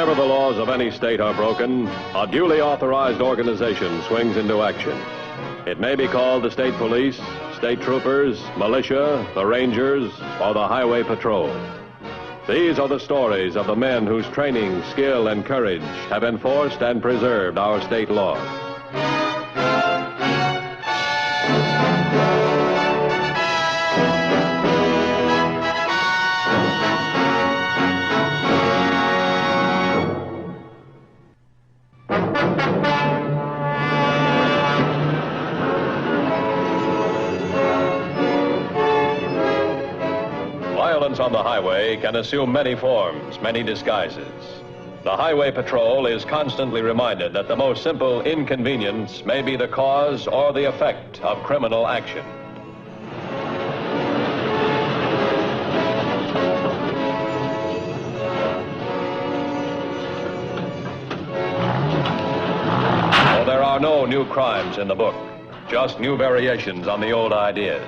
Whenever the laws of any state are broken, a duly authorized organization swings into action. It may be called the state police, state troopers, militia, the rangers, or the highway patrol. These are the stories of the men whose training, skill, and courage have enforced and preserved our state laws. Violence on the highway can assume many forms, many disguises. The Highway Patrol is constantly reminded that the most simple inconvenience may be the cause or the effect of criminal action. So there are no new crimes in the book, just new variations on the old ideas,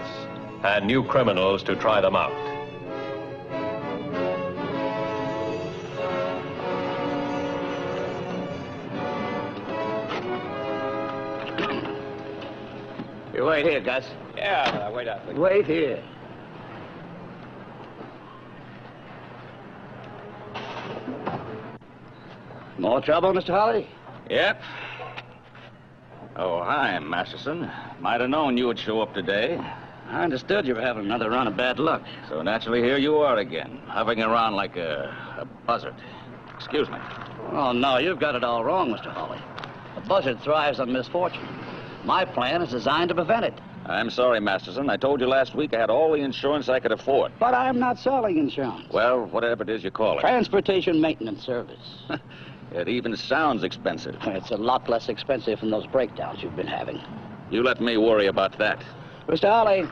and new criminals to try them out. You wait here, Gus. Yeah, wait up. Wait here. More trouble, Mr. Holly? Yep. Oh, hi, Masterson. Might have known you would show up today. I understood you were having another run of bad luck. So naturally, here you are again, hovering around like a buzzard. Excuse me. Oh, no, you've got it all wrong, Mr. Holly. A buzzard thrives on misfortune. My plan is designed to prevent it. I'm sorry, Masterson. I told you last week I had all the insurance I could afford. But I'm not selling insurance. Well, whatever it is you call it. Transportation maintenance service. It even sounds expensive. It's a lot less expensive than those breakdowns you've been having. You let me worry about that. Mr. Holly,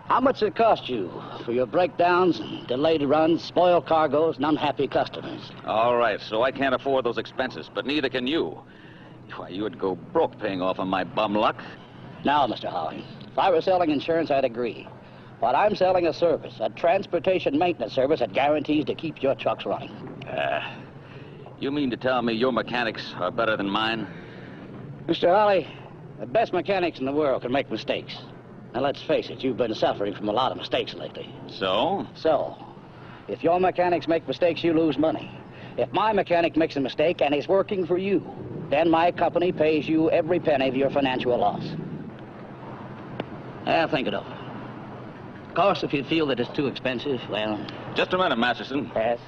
how much does it cost you for your breakdowns, delayed runs, spoiled cargoes, and unhappy customers? All right, so I can't afford those expenses, but neither can you. Why, you would go broke paying off on my bum luck. Now, Mr. Holly, if I were selling insurance, I'd agree. But I'm selling a service, a transportation maintenance service that guarantees to keep your trucks running. You mean to tell me your mechanics are better than mine? Mr. Holly, the best mechanics in the world can make mistakes. Now, let's face it, you've been suffering from a lot of mistakes lately. So? So, if your mechanics make mistakes, you lose money. If my mechanic makes a mistake and is working for you, then my company pays you every penny of your financial loss. Think it over. Of course, if you feel that it's too expensive, well... Just a minute, Masterson. Yes?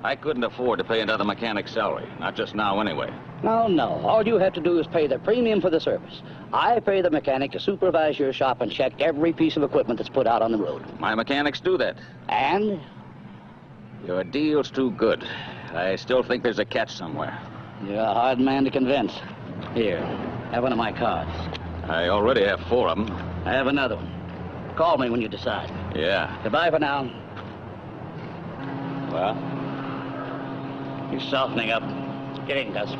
I couldn't afford to pay another mechanic's salary. Not just now, anyway. No. All you have to do is pay the premium for the service. I pay the mechanic to supervise your shop and check every piece of equipment that's put out on the road. My mechanics do that. And? Your deal's too good. I still think there's a catch somewhere. You're a hard man to convince. Here, have one of my cards. I already have 4 of them. I have another one. Call me when you decide. Yeah. Goodbye for now. Well? You're softening up. Get in, Gus.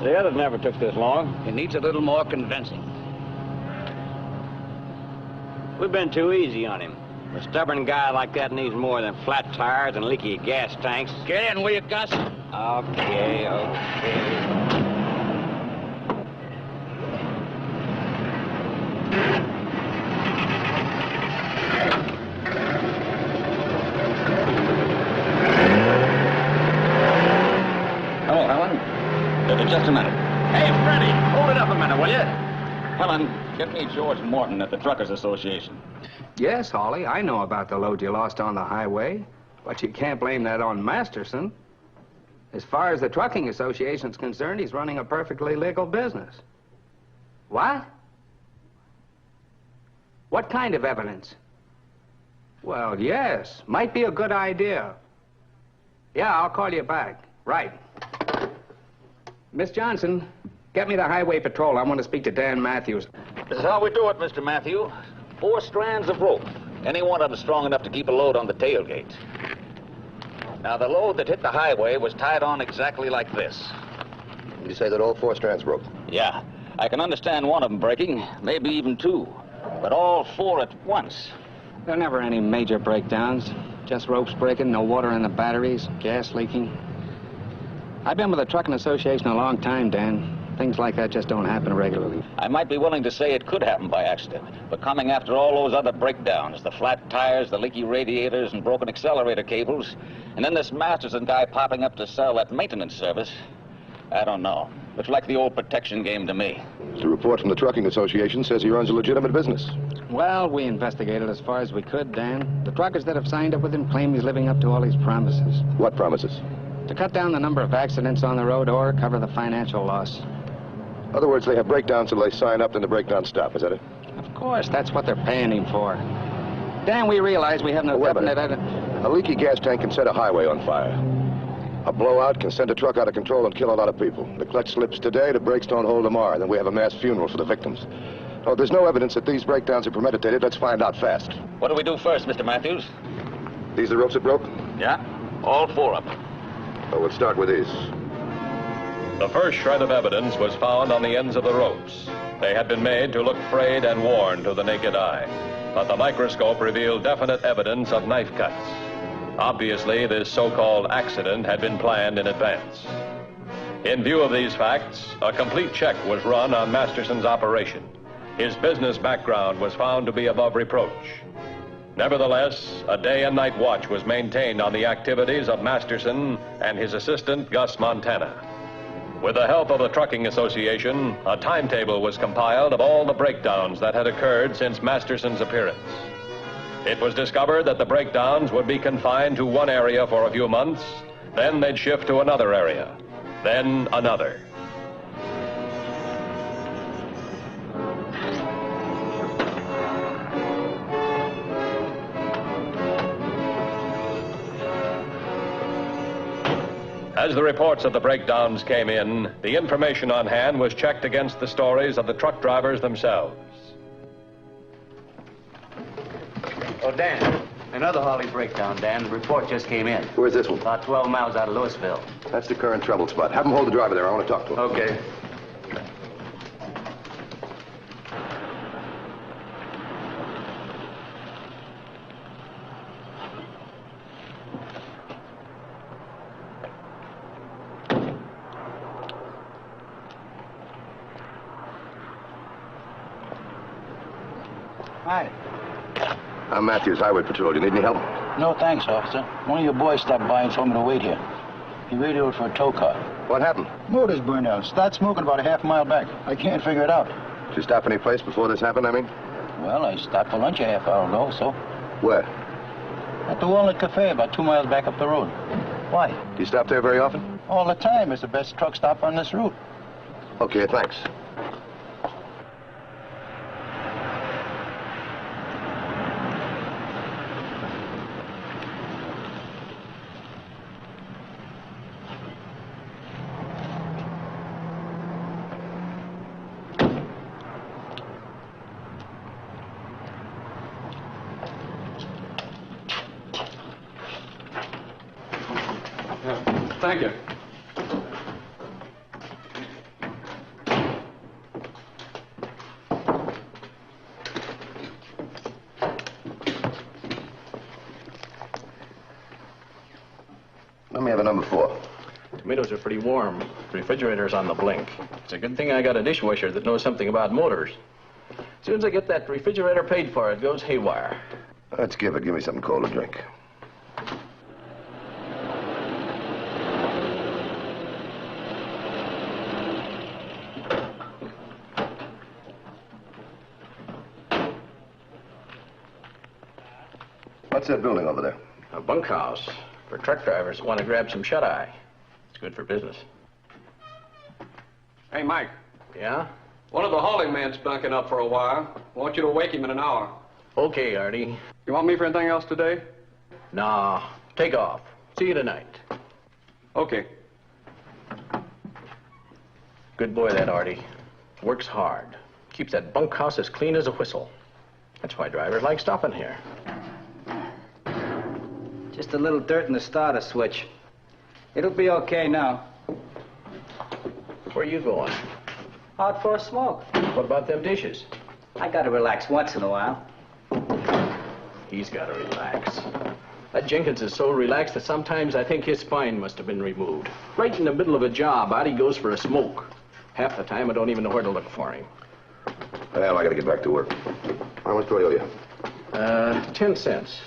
The others never took this long. It needs a little more convincing. We've been too easy on him. A stubborn guy like that needs more than flat tires and leaky gas tanks. Get in, will you, Gus? Okay. Hello, Helen. Just a minute. Hey, Freddie, hold it up a minute, will you? Helen, get me George Morton at the Truckers Association. Yes, Holly, I know about the load you lost on the highway, but you can't blame that on Masterson. As far as the Trucking Association's concerned, he's running a perfectly legal business. What? What kind of evidence? Well, yes, might be a good idea. Yeah, I'll call you back. Right. Miss Johnson, get me the Highway Patrol. I want to speak to Dan Matthews. This is how we do it, Mr. Matthew. 4 strands of rope. Any one of them strong enough to keep a load on the tailgate. Now, the load that hit the highway was tied on exactly like this. You say that all 4 strands broke? Yeah. I can understand one of them breaking, maybe even 2. But all 4 at once. There are never any major breakdowns. Just ropes breaking, no water in the batteries, gas leaking. I've been with the Trucking Association a long time, Dan. Things like that just don't happen regularly. I might be willing to say it could happen by accident, but coming after all those other breakdowns, the flat tires, the leaky radiators, and broken accelerator cables, and then this Masterson guy popping up to sell that maintenance service, I don't know. Looks like the old protection game to me. The report from the Trucking Association says he runs a legitimate business. Well, we investigated as far as we could, Dan. The truckers that have signed up with him claim he's living up to all his promises. What promises? To cut down the number of accidents on the road or cover the financial loss. In other words, they have breakdowns till they sign up, then the breakdowns stop. Is that it? Of course, that's what they're paying him for. Dan, we realize we have no definite... A leaky gas tank can set a highway on fire. A blowout can send a truck out of control and kill a lot of people. The clutch slips today, the brakes don't hold tomorrow, then we have a mass funeral for the victims. Oh, there's no evidence that these breakdowns are premeditated. Let's find out fast. What do we do first, Mr. Matthews? These the ropes that broke? Yeah, all four of them. Oh, we'll start with these. The first shred of evidence was found on the ends of the ropes. They had been made to look frayed and worn to the naked eye, but the microscope revealed definite evidence of knife cuts. Obviously, this so-called accident had been planned in advance. In view of these facts, a complete check was run on Masterson's operation. His business background was found to be above reproach. Nevertheless, a day and night watch was maintained on the activities of Masterson and his assistant, Gus Montana. With the help of the Trucking Association, a timetable was compiled of all the breakdowns that had occurred since Masterson's appearance. It was discovered that the breakdowns would be confined to one area for a few months, then they'd shift to another area, then another. As the reports of the breakdowns came in, the information on hand was checked against the stories of the truck drivers themselves. Oh, Dan, another Harley breakdown, Dan. The report just came in. Where's this one? About 12 miles out of Louisville. That's the current trouble spot. Have them hold the driver there. I want to talk to him. Okay. Hi. I'm Matthews, Highway Patrol. You need any help? No, thanks, officer. One of your boys stopped by and told me to wait here. He radioed for a tow car. What happened? Motor's burned out. Started smoking about a half mile back. I can't figure it out. Did you stop any place before this happened, I mean? Well, I stopped for lunch a half hour ago, so... Where? At the Walnut Cafe, about 2 miles back up the road. Why? Do you stop there very often? All the time. It's the best truck stop on this route. Okay, thanks. Thank you. Let me have a number 4. Tomatoes are pretty warm. Refrigerator's on the blink. It's a good thing I got a dishwasher that knows something about motors. As soon as I get that refrigerator paid for, it goes haywire. Let's give it. Give me something cold to drink. What's that building over there? A bunkhouse for truck drivers who want to grab some shut-eye. It's good for business. Hey, Mike. Yeah? One of the hauling men's bunking up for a while. I want you to wake him in an hour. Okay, Artie. You want me for anything else today? Nah, take off. See you tonight. Okay. Good boy, that Artie. Works hard. Keeps that bunkhouse as clean as a whistle. That's why drivers like stopping here. Just a little dirt in the starter switch. It'll be okay now. Where are you going? Out for a smoke. What about them dishes? I gotta relax once in a while. He's got to relax. That Jenkins is so relaxed that sometimes I think his spine must have been removed. Right in the middle of a job, out he goes for a smoke. Half the time, I don't even know where to look for him. Well, I gotta get back to work. How much do I owe you? 10 cents.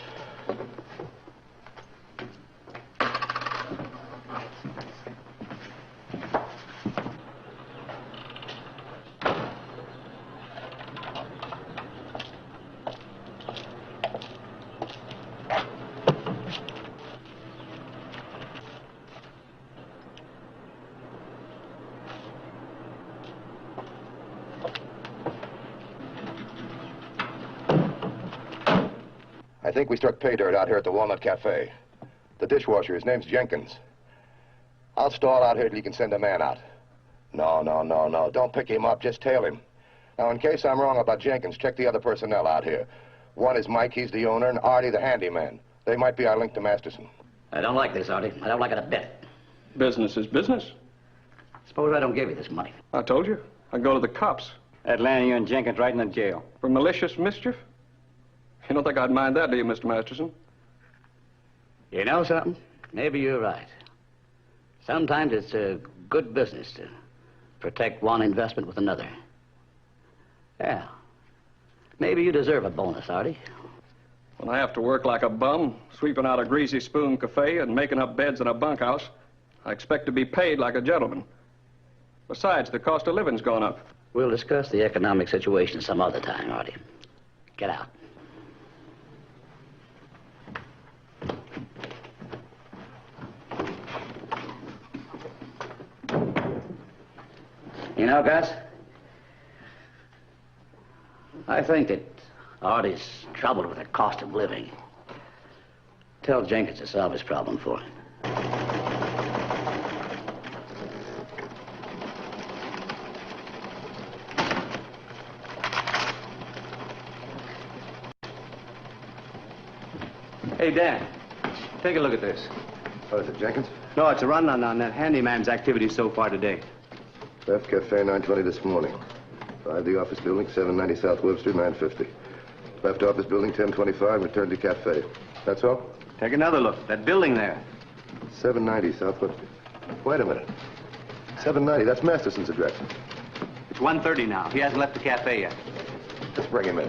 I think we struck pay dirt out here at the Walnut Cafe. The dishwasher, his name's Jenkins. I'll stall out here till you can send a man out. No. Don't pick him up, just tail him. Now, in case I'm wrong about Jenkins, check the other personnel out here. One is Mike, he's the owner, and Artie, the handyman. They might be our link to Masterson. I don't like this, Artie. I don't like it a bit. Business is business. Suppose I don't give you this money. I told you. I'd go to the cops. That'd land you and Jenkins right in the jail. For malicious mischief? You don't think I'd mind that, do you, Mr. Masterson? You know something? Maybe you're right. Sometimes it's a good business to protect one investment with another. Yeah. Maybe you deserve a bonus, Artie. When I have to work like a bum, sweeping out a greasy spoon cafe and making up beds in a bunkhouse, I expect to be paid like a gentleman. Besides, the cost of living's gone up. We'll discuss the economic situation some other time, Artie. Get out. You know, Gus, I think that Artie's troubled with the cost of living. Tell Jenkins to solve his problem for him. Hey, Dan, take a look at this. What is it, Jenkins? No, it's a rundown on that handyman's activities so far today. Left Cafe 9:20 this morning. Arrived the office building, 790 South Webb Street, 9:50. Left office building, 10:25, returned to cafe. That's all? Take another look. That building there. 790 South Webb. Wait a minute. 790, that's Masterson's address. It's 1:30 now. He hasn't left the cafe yet. Let's bring him in.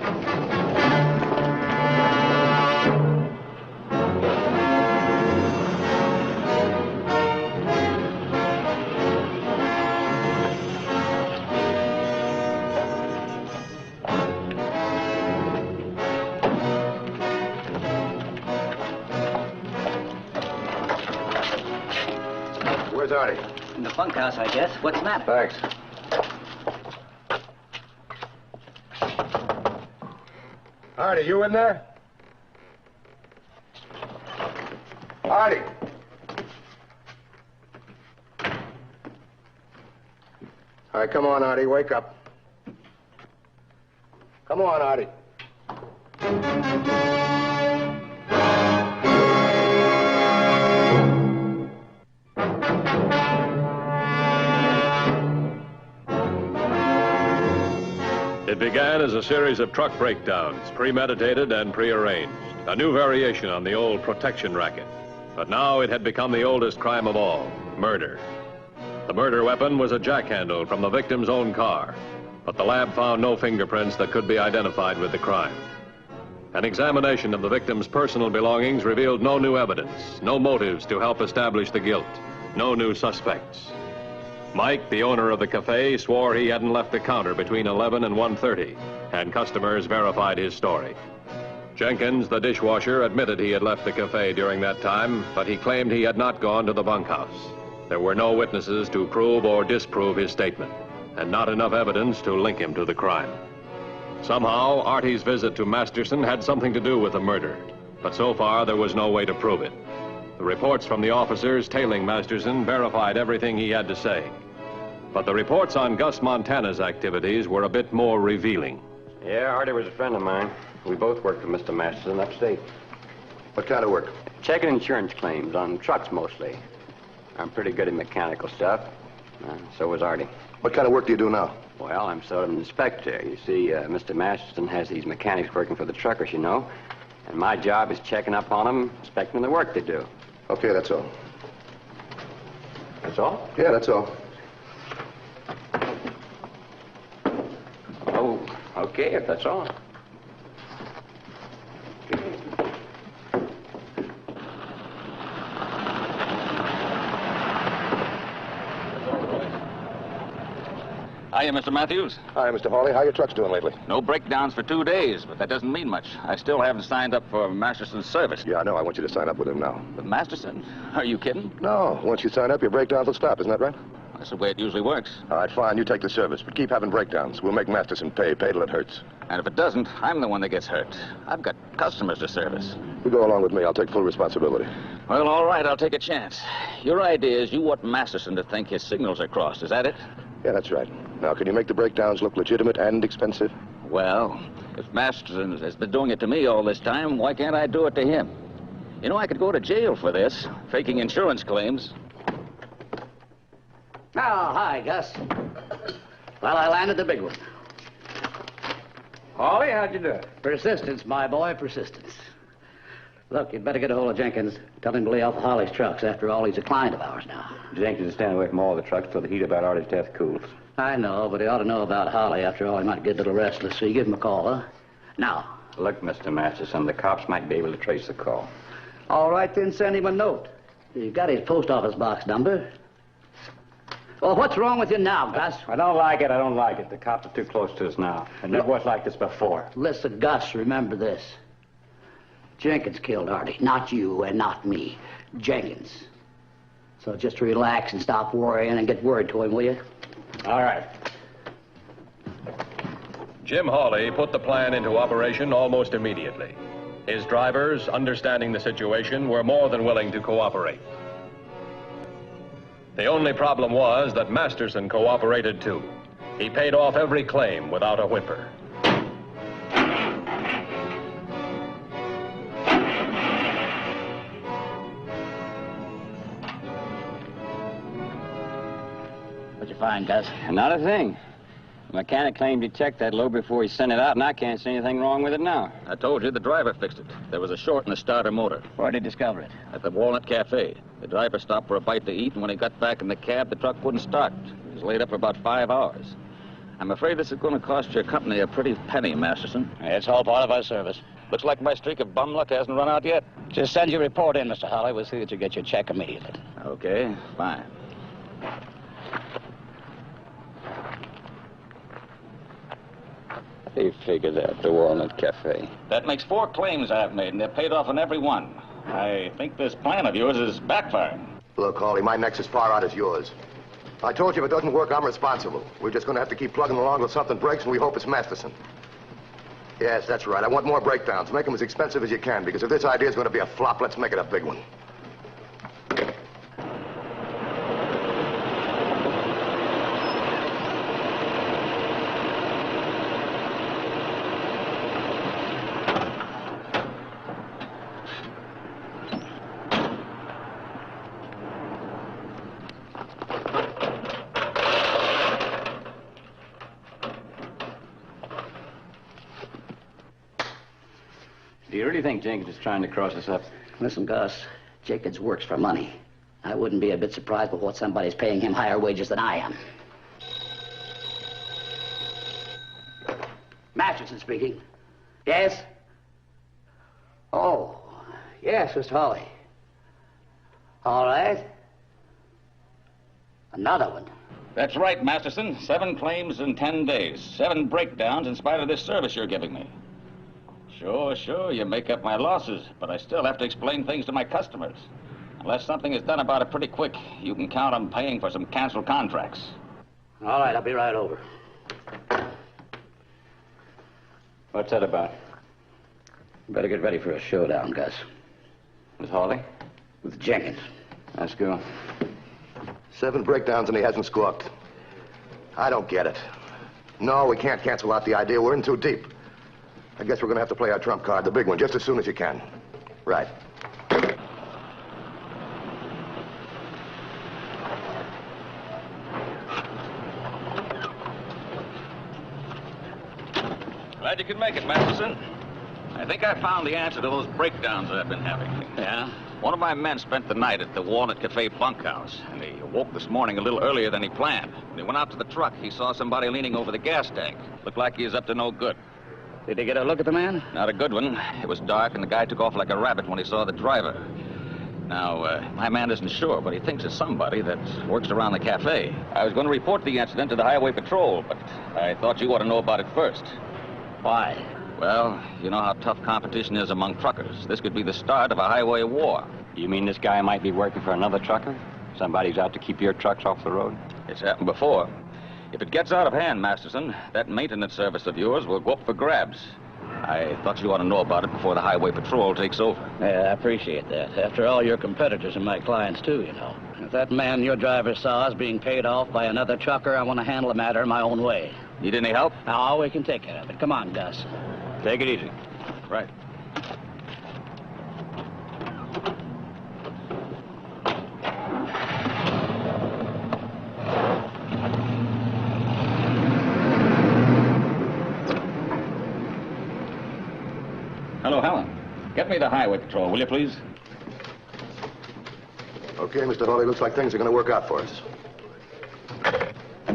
Where's Artie? In the bunkhouse, I guess. What's the matter? Thanks. Artie, you in there? Artie! All right, come on, Artie, wake up. Come on, Artie. It began as a series of truck breakdowns, premeditated and prearranged. A new variation on the old protection racket. But now it had become the oldest crime of all, murder. The murder weapon was a jackhandle from the victim's own car, but the lab found no fingerprints that could be identified with the crime. An examination of the victim's personal belongings revealed no new evidence, no motives to help establish the guilt, no new suspects. Mike, the owner of the cafe, swore he hadn't left the counter between 11 and 1:30, and customers verified his story. Jenkins, the dishwasher, admitted he had left the cafe during that time, but he claimed he had not gone to the bunkhouse. There were no witnesses to prove or disprove his statement, and not enough evidence to link him to the crime. Somehow, Artie's visit to Masterson had something to do with the murder, but so far there was no way to prove it. The reports from the officers tailing Masterson verified everything he had to say. But the reports on Gus Montana's activities were a bit more revealing. Yeah, Artie was a friend of mine. We both worked for Mr. Masterson upstate. What kind of work? Checking insurance claims on trucks mostly. I'm pretty good at mechanical stuff. So was Artie. What kind of work do you do now? Well, I'm sort of an inspector. You see, Mr. Masterson has these mechanics working for the truckers, you know. And my job is checking up on them, inspecting the work they do. Okay, that's all. That's all? Yeah, that's all. Oh, okay, if that's all. Hiya, Mr. Matthews. Hi, Mr. Hawley. How your trucks doing lately? No breakdowns for 2 days, but that doesn't mean much. I still haven't signed up for Masterson's service. Yeah, I know. I want you to sign up with him now. With Masterson? Are you kidding? No. Once you sign up, your breakdowns will stop. Isn't that right? That's the way it usually works. All right, fine. You take the service, but keep having breakdowns. We'll make Masterson pay till it hurts. And if it doesn't, I'm the one that gets hurt. I've got customers to service. You go along with me. I'll take full responsibility. Well, all right, I'll take a chance. Your idea is you want Masterson to think his signals are crossed. Is that it? Yeah, that's right. Now, can you make the breakdowns look legitimate and expensive? Well, if Masterson has been doing it to me all this time, why can't I do it to him? You know, I could go to jail for this, faking insurance claims. Oh, hi, Gus. Well, I landed the big one. Hawley, how'd you do? Persistence, my boy, persistence. Look, you'd better get a hold of Jenkins. Tell him to lay off Holly's trucks. After all, he's a client of ours now. Jenkins is staying away from all the trucks till the heat about Artie's death cools. I know, but he ought to know about Holly. After all, he might get a little restless, so you give him a call, huh? Now. Look, Mr. Masterson, the cops might be able to trace the call. All right, then send him a note. You've got his post office box number. Well, what's wrong with you now, Gus? I don't like it. I don't like it. The cops are too close to us now. And never was like this before. Listen, Gus, remember this. Jenkins killed Artie. Not you and not me. Jenkins. So just relax and stop worrying and get word to him, will you? All right. Jim Hawley put the plan into operation almost immediately. His drivers, understanding the situation, were more than willing to cooperate. The only problem was that Masterson cooperated too. He paid off every claim without a whimper. What'd you find, Gus? Not a thing. The mechanic claimed he checked that load before he sent it out, and I can't see anything wrong with it now. I told you the driver fixed it. There was a short in the starter motor. Where'd he discover it? At the Walnut Cafe. The driver stopped for a bite to eat, and when he got back in the cab, the truck wouldn't start. It was laid up for about 5 hours. I'm afraid this is going to cost your company a pretty penny, Masterson. It's all part of our service. Looks like my streak of bum luck hasn't run out yet. Just send your report in, Mr. Hawley. We'll see that you get your check immediately. Okay, fine. They figured out the Walnut Cafe. That makes 4 claims I've made, and they're paid off on every one. I think this plan of yours is backfiring. Look, Hawley, my neck's as far out as yours. I told you if it doesn't work, I'm responsible. We're just going to have to keep plugging along till something breaks, and we hope it's Masterson. Yes, that's right. I want more breakdowns. Make them as expensive as you can, because if this idea is going to be a flop, let's make it a big one. Do you really think Jenkins is trying to cross us up? Listen, Gus, Jenkins works for money. I wouldn't be a bit surprised with what somebody's paying him higher wages than I am. Masterson speaking. Yes? Oh, yes, Mr. Hawley. All right. Another one. That's right, Masterson. 7 claims in 10 days. 7 breakdowns in spite of this service you're giving me. Sure, you make up my losses, but I still have to explain things to my customers. Unless something is done about it pretty quick, you can count on paying for some canceled contracts. All right, I'll be right over. What's that about? Better get ready for a showdown, Gus. Miss Hawley? With Jenkins. Let's go. 7 breakdowns and he hasn't squawked. I don't get it. No, we can't cancel out the idea. We're in too deep. I guess we're going to have to play our trump card, the big one, just as soon as you can. Right. Glad you could make it, Masterson. I think I found the answer to those breakdowns that I've been having. Yeah? One of my men spent the night at the Walnut Cafe bunkhouse, and he awoke this morning a little earlier than he planned. When he went out to the truck, he saw somebody leaning over the gas tank. Looked like he was up to no good. Did he get a look at the man? Not a good one. It was dark, and the guy took off like a rabbit when he saw the driver. Now, my man isn't sure, but he thinks it's somebody that works around the cafe. I was going to report the incident to the Highway Patrol, but I thought you ought to know about it first. Why? Well, you know how tough competition is among truckers. This could be the start of a highway war. You mean this guy might be working for another trucker? Somebody's out to keep your trucks off the road? It's happened before. If it gets out of hand, Masterson, that maintenance service of yours will go up for grabs. I thought you ought to know about it before the Highway Patrol takes over. Yeah, I appreciate that. After all, your competitors are my clients, too, you know. If that man your driver saw is being paid off by another trucker, I want to handle the matter my own way. Need any help? Oh, we can take care of it. Come on, Gus. Take it easy. Right. Hello, Helen. Get me the Highway Patrol, will you, please? Okay, Mr. Hawley, looks like things are going to work out for us.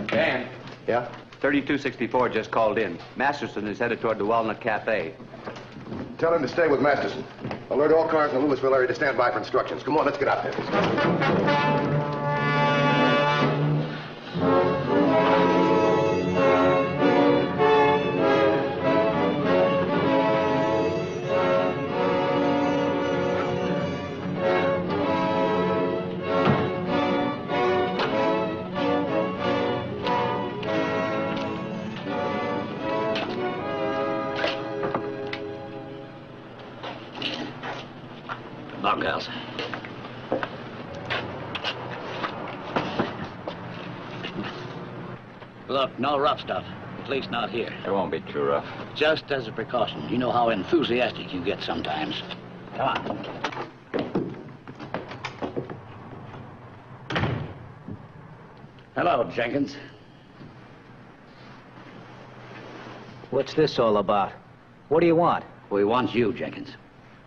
Dan, Yeah? 3264 just called in. Masterson is headed toward the Walnut Cafe. Tell him to stay with Masterson. Alert all cars in the Louisville area to stand by for instructions. Come on, let's get out there. Bunkhouse. Look, no rough stuff. At least not here. It won't be too rough. Just as a precaution. You know how enthusiastic you get sometimes. Come on. Hello, Jenkins. What's this all about? What do you want? We want you, Jenkins.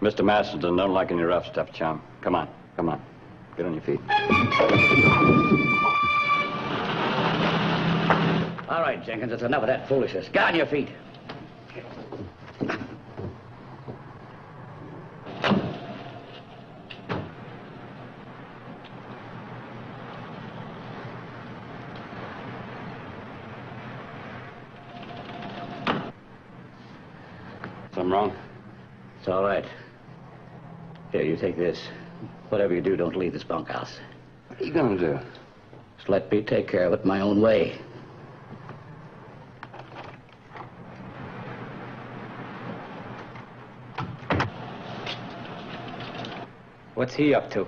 Mr. Masterson don't like any rough stuff, chum. Come on, come on. Get on your feet. All right, Jenkins, that's enough of that foolishness. Get on your feet. Something wrong? It's all right. Here, you take this. Whatever you do, don't leave this bunkhouse. What are you gonna do? Just let me take care of it my own way. What's he up to?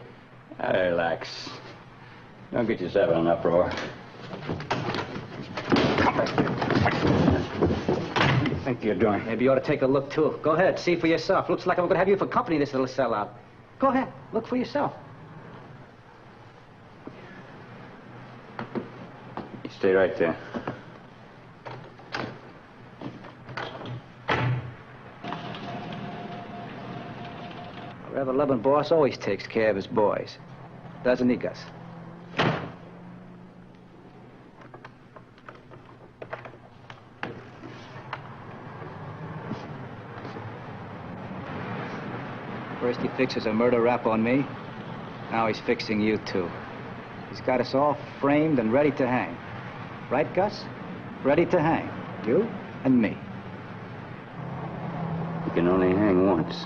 Relax. Don't get yourself in an uproar. What do you think you're doing? Maybe you ought to take a look, too. Go ahead, see for yourself. Looks like I'm going to have you for company, this little sellout. Go ahead, look for yourself. You stay right there. A ever-loving boss always takes care of his boys. Doesn't he, Gus? First he fixes a murder rap on me. Now he's fixing you, too. He's got us all framed and ready to hang. Right, Gus? Ready to hang. You and me. You can only hang once.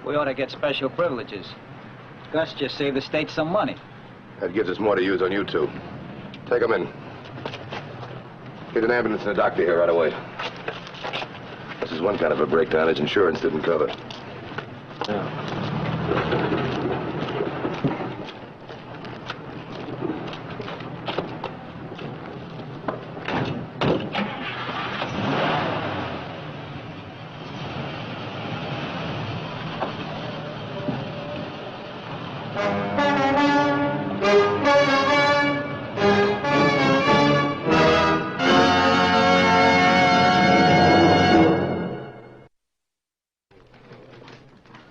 We ought to get special privileges. Gus just saved the state some money. That gives us more to use on you two. Take them in. Get an ambulance and a doctor here right away. This is one kind of a breakdown his insurance didn't cover.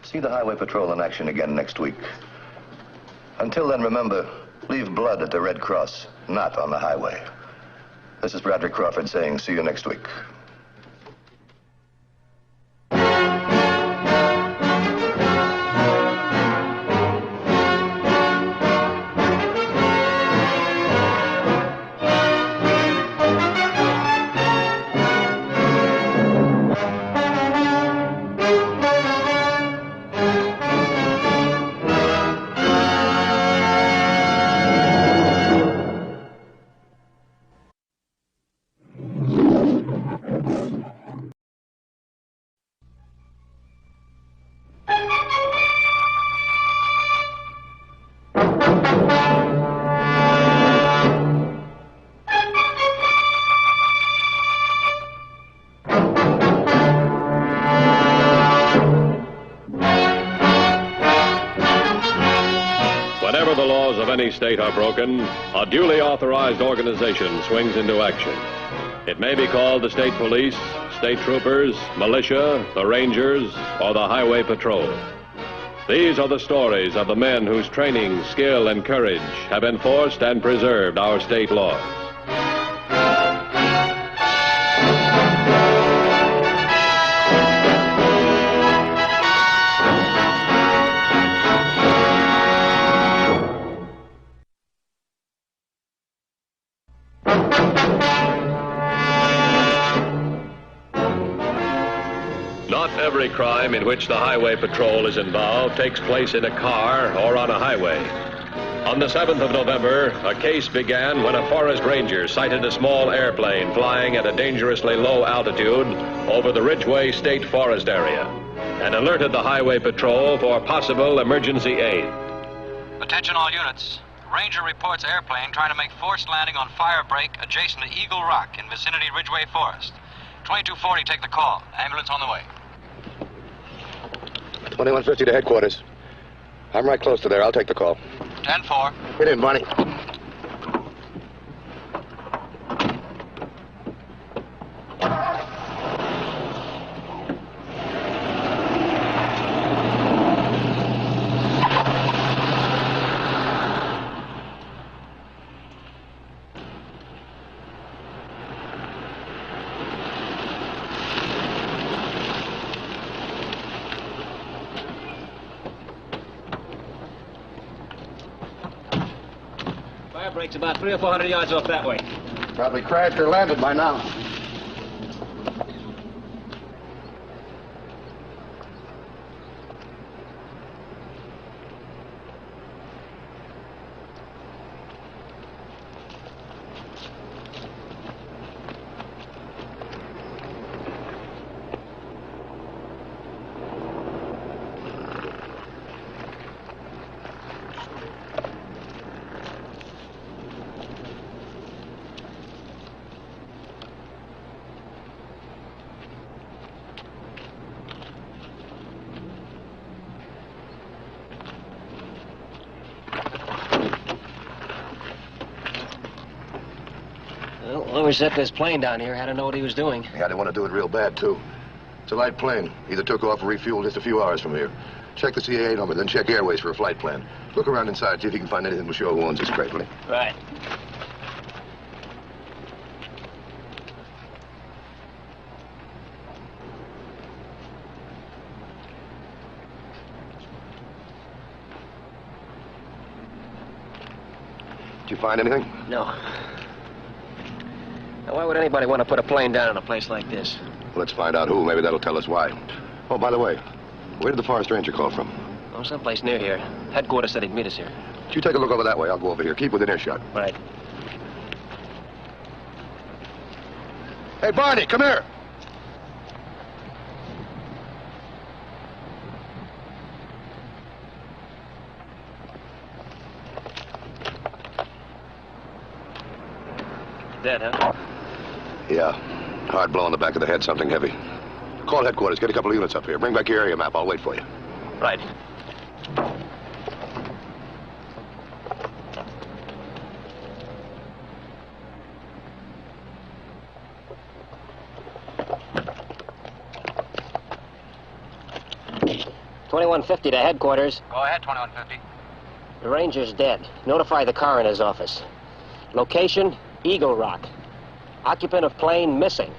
See the Highway Patrol in action again next week. Until then, remember, leave blood at the Red Cross, not on the highway. This is Bradley Crawford saying, see you next week. Whenever the laws of any state are broken, a duly authorized organization swings into action. It may be called the state police, state troopers, militia, the rangers, or the highway patrol. These are the stories of the men whose training, skill, and courage have enforced and preserved our state laws. Not every crime in which the highway patrol is involved takes place in a car or on a highway. On the 7th of November, a case began when a forest ranger sighted a small airplane flying at a dangerously low altitude over the Ridgeway State Forest area and alerted the highway patrol for possible emergency aid. Attention all units. Ranger reports airplane trying to make forced landing on fire break adjacent to Eagle Rock in vicinity Ridgeway Forest. 2240, take the call. Ambulance on the way. 2150 to headquarters. I'm right close to there. I'll take the call. 10-4. Get in, Bonnie. Fire break's about 300 or 400 yards off that way. Probably crashed or landed by now. Well, whoever set this plane down here had to know what he was doing. Yeah, they want to do it real bad, too. It's a light plane. Either took off or refueled just a few hours from here. Check the CAA number, then check Airways for a flight plan. Look around inside, see if you can find anything to show who owns this crate, will you? Right. Did you find anything? No. Now, why would anybody want to put a plane down in a place like this? Let's find out who. Maybe that'll tell us why. Oh, by the way, where did the forest ranger call from? Oh, someplace near here. Headquarters said he'd meet us here. You take a look over that way. I'll go over here. Keep within earshot. Right. Hey, Barney, come here. Dead, huh? Yeah. Hard blow on the back of the head, something heavy. Call headquarters. Get a couple of units up here. Bring back your area map. I'll wait for you. Right. 2150 to headquarters. Go ahead, 2150. The Ranger's dead. Notify the coroner's office. Location, Eagle Rock. Occupant of plane missing.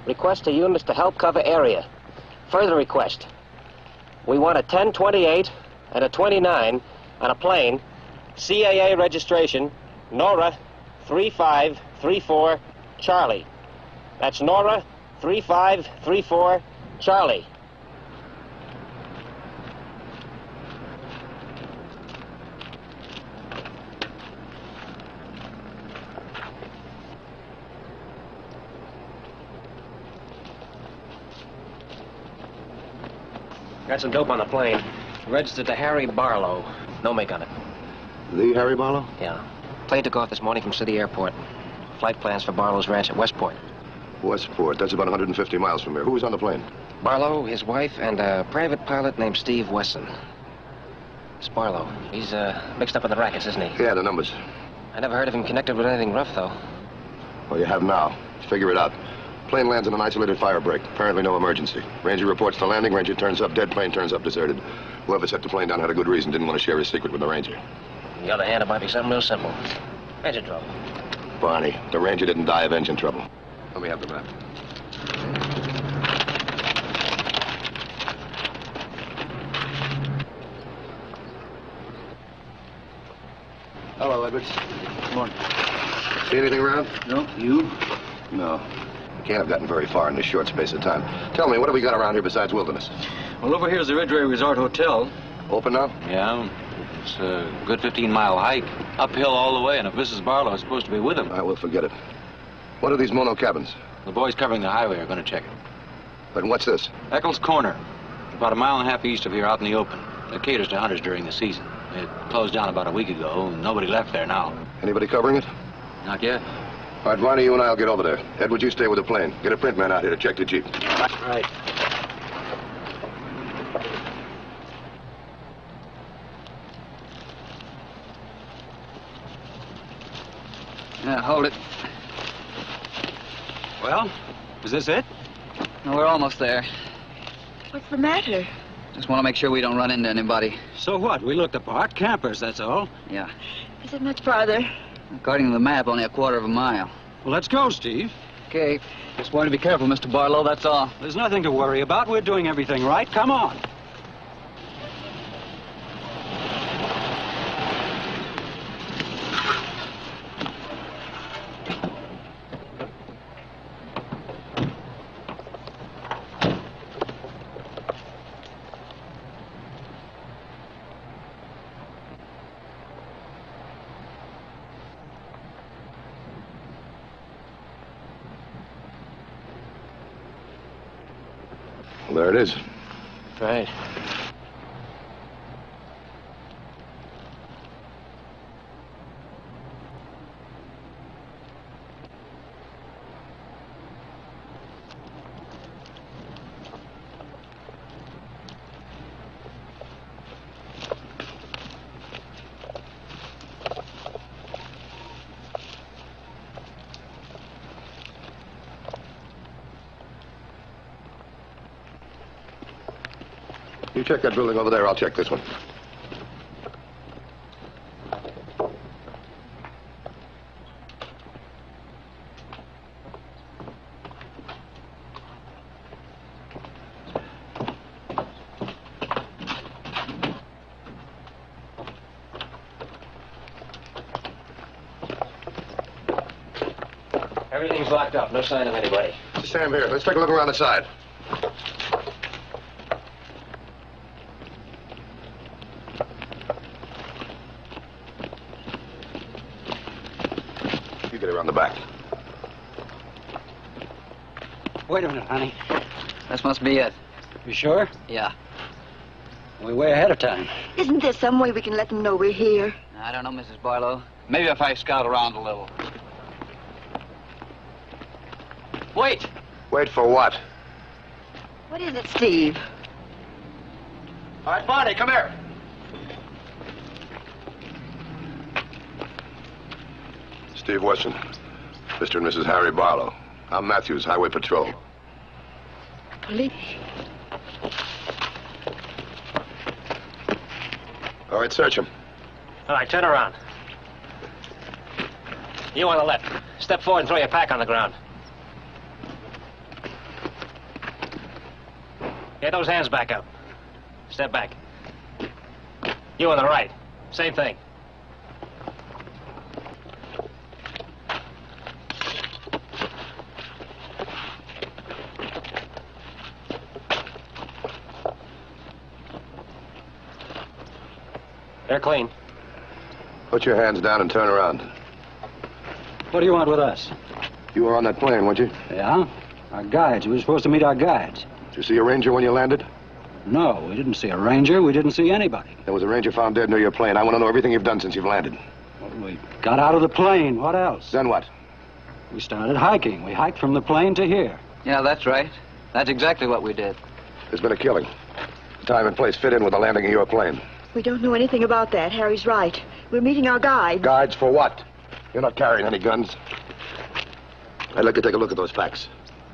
Request to units to help cover area. Further request. We want a 1028 and a 29 on a plane. CAA registration, Nora 3534 Charlie. That's Nora 3534 Charlie. Got some dope on the plane. Registered to Harry Barlow. No make on it. The Harry Barlow? Yeah. Plane took off this morning from City Airport. Flight plans for Barlow's ranch at Westport. Westport. That's about 150 miles from here. Who was on the plane? Barlow, his wife, and a private pilot named Steve Wesson. It's Barlow. He's mixed up in the rackets, isn't he? Yeah, the numbers. I never heard of him connected with anything rough, though. Well, you have now. Figure it out. Plane lands in an isolated fire break. Apparently no emergency. Ranger reports the landing. Ranger turns up dead. Plane turns up deserted. Whoever set the plane down had a good reason. Didn't want to share his secret with the Ranger. On the other hand, it might be something real simple. Engine trouble. Barney, the Ranger didn't die of engine trouble. Let me have the map. Hello, Edwards. Good morning. See anything around? No, you? No. Can't have gotten very far in this short space of time. Tell me, what have we got around here besides wilderness? Well, over here's the Ridgeway Resort Hotel. Open now? Yeah. It's a good 15-mile hike. Uphill all the way, and if Mrs. Barlow is supposed to be with him... I will forget it. What are these mono cabins? The boys covering the highway are going to check it. Then what's this? Eccles Corner. About a mile and a half east of here, out in the open. It caters to hunters during the season. It closed down about a week ago, and nobody left there now. Anybody covering it? Not yet. All right, Barney, you and I will get over there. Edward, you stay with the plane. Get a print man out here to check the Jeep. Right. Yeah, hold it. Well, is this it? No, we're almost there. What's the matter? Just want to make sure we don't run into anybody. So what? We looked apart. Campers, that's all. Yeah. Is it much farther? According to the map, only a quarter of a mile. Well, let's go, Steve. Okay. Just want to be careful, Mr. Barlow, that's all. There's nothing to worry about. We're doing everything right. Come on. Well, there it is. Right. You check that building over there. I'll check this one. Everything's locked up. No sign of anybody. Sam, here. Let's take a look around the side. You get around the back. Wait a minute, honey. This must be it. You sure? Yeah. We're way ahead of time. Isn't there some way we can let them know we're here? I don't know, Mrs. Barlow. Maybe if I scout around a little. Wait! Wait for what? What is it, Steve? All right, Barney, come here. Steve Wesson. Mr. and Mrs. Harry Barlow. I'm Matthews, Highway Patrol. Police. All right, search him. All right, turn around. You on the left. Step forward and throw your pack on the ground. Get those hands back up. Step back. You on the right. Same thing. They're clean. Put your hands down and turn around. What do you want with us? You were on that plane, weren't you? Yeah? Our guides. We were supposed to meet our guides. Did you see a ranger when you landed? No, we didn't see a ranger. We didn't see anybody. There was a ranger found dead near your plane. I want to know everything you've done since you've landed. Well, we got out of the plane. What else? Then what? We started hiking. We hiked from the plane to here. Yeah, that's right. That's exactly what we did. There's been a killing. The time and place fit in with the landing of your plane. We don't know anything about that. Harry's right. We're meeting our guide. Guides for what? You're not carrying any guns. I'd like to take a look at those packs.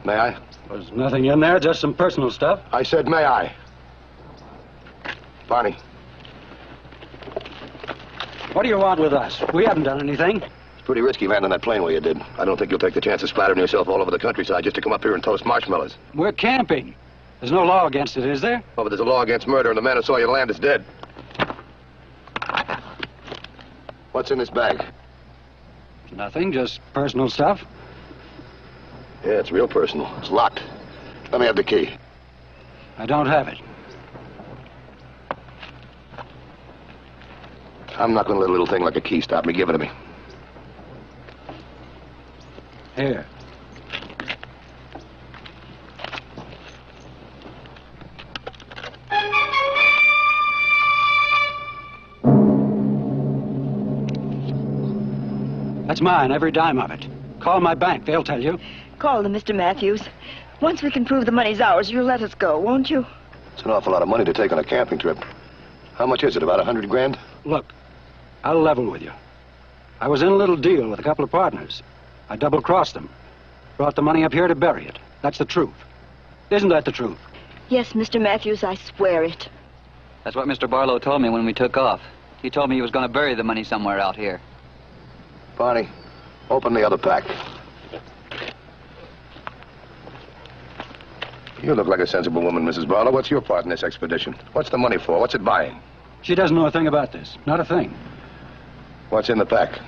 May I? There's nothing in there, just some personal stuff. I said, may I? Barney. What do you want with us? We haven't done anything. It's pretty risky landing that plane where you did. I don't think you'll take the chance of splattering yourself all over the countryside just to come up here and toast marshmallows. We're camping. There's no law against it, is there? Oh, but there's a law against murder, and the man who saw you land is dead. What's in this bag? Nothing, just personal stuff. Yeah, it's real personal. It's locked. Let me have the key. I don't have it. I'm not going to let a little thing like a key stop me. Give it to me. Here. That's mine, every dime of it. Call my bank, they'll tell you. Call them, Mr. Matthews. Once we can prove the money's ours, you'll let us go, won't you? It's an awful lot of money to take on a camping trip. How much is it, about 100 grand? Look, I'll level with you. I was in a little deal with a couple of partners. I double-crossed them. Brought the money up here to bury it. That's the truth. Isn't that the truth? Yes, Mr. Matthews, I swear it. That's what Mr. Barlow told me when we took off. He told me he was going to bury the money somewhere out here. Barney, open the other pack. You look like a sensible woman, Mrs. Barlow. What's your part in this expedition? What's the money for? What's it buying? She doesn't know a thing about this. Not a thing. What's in the pack?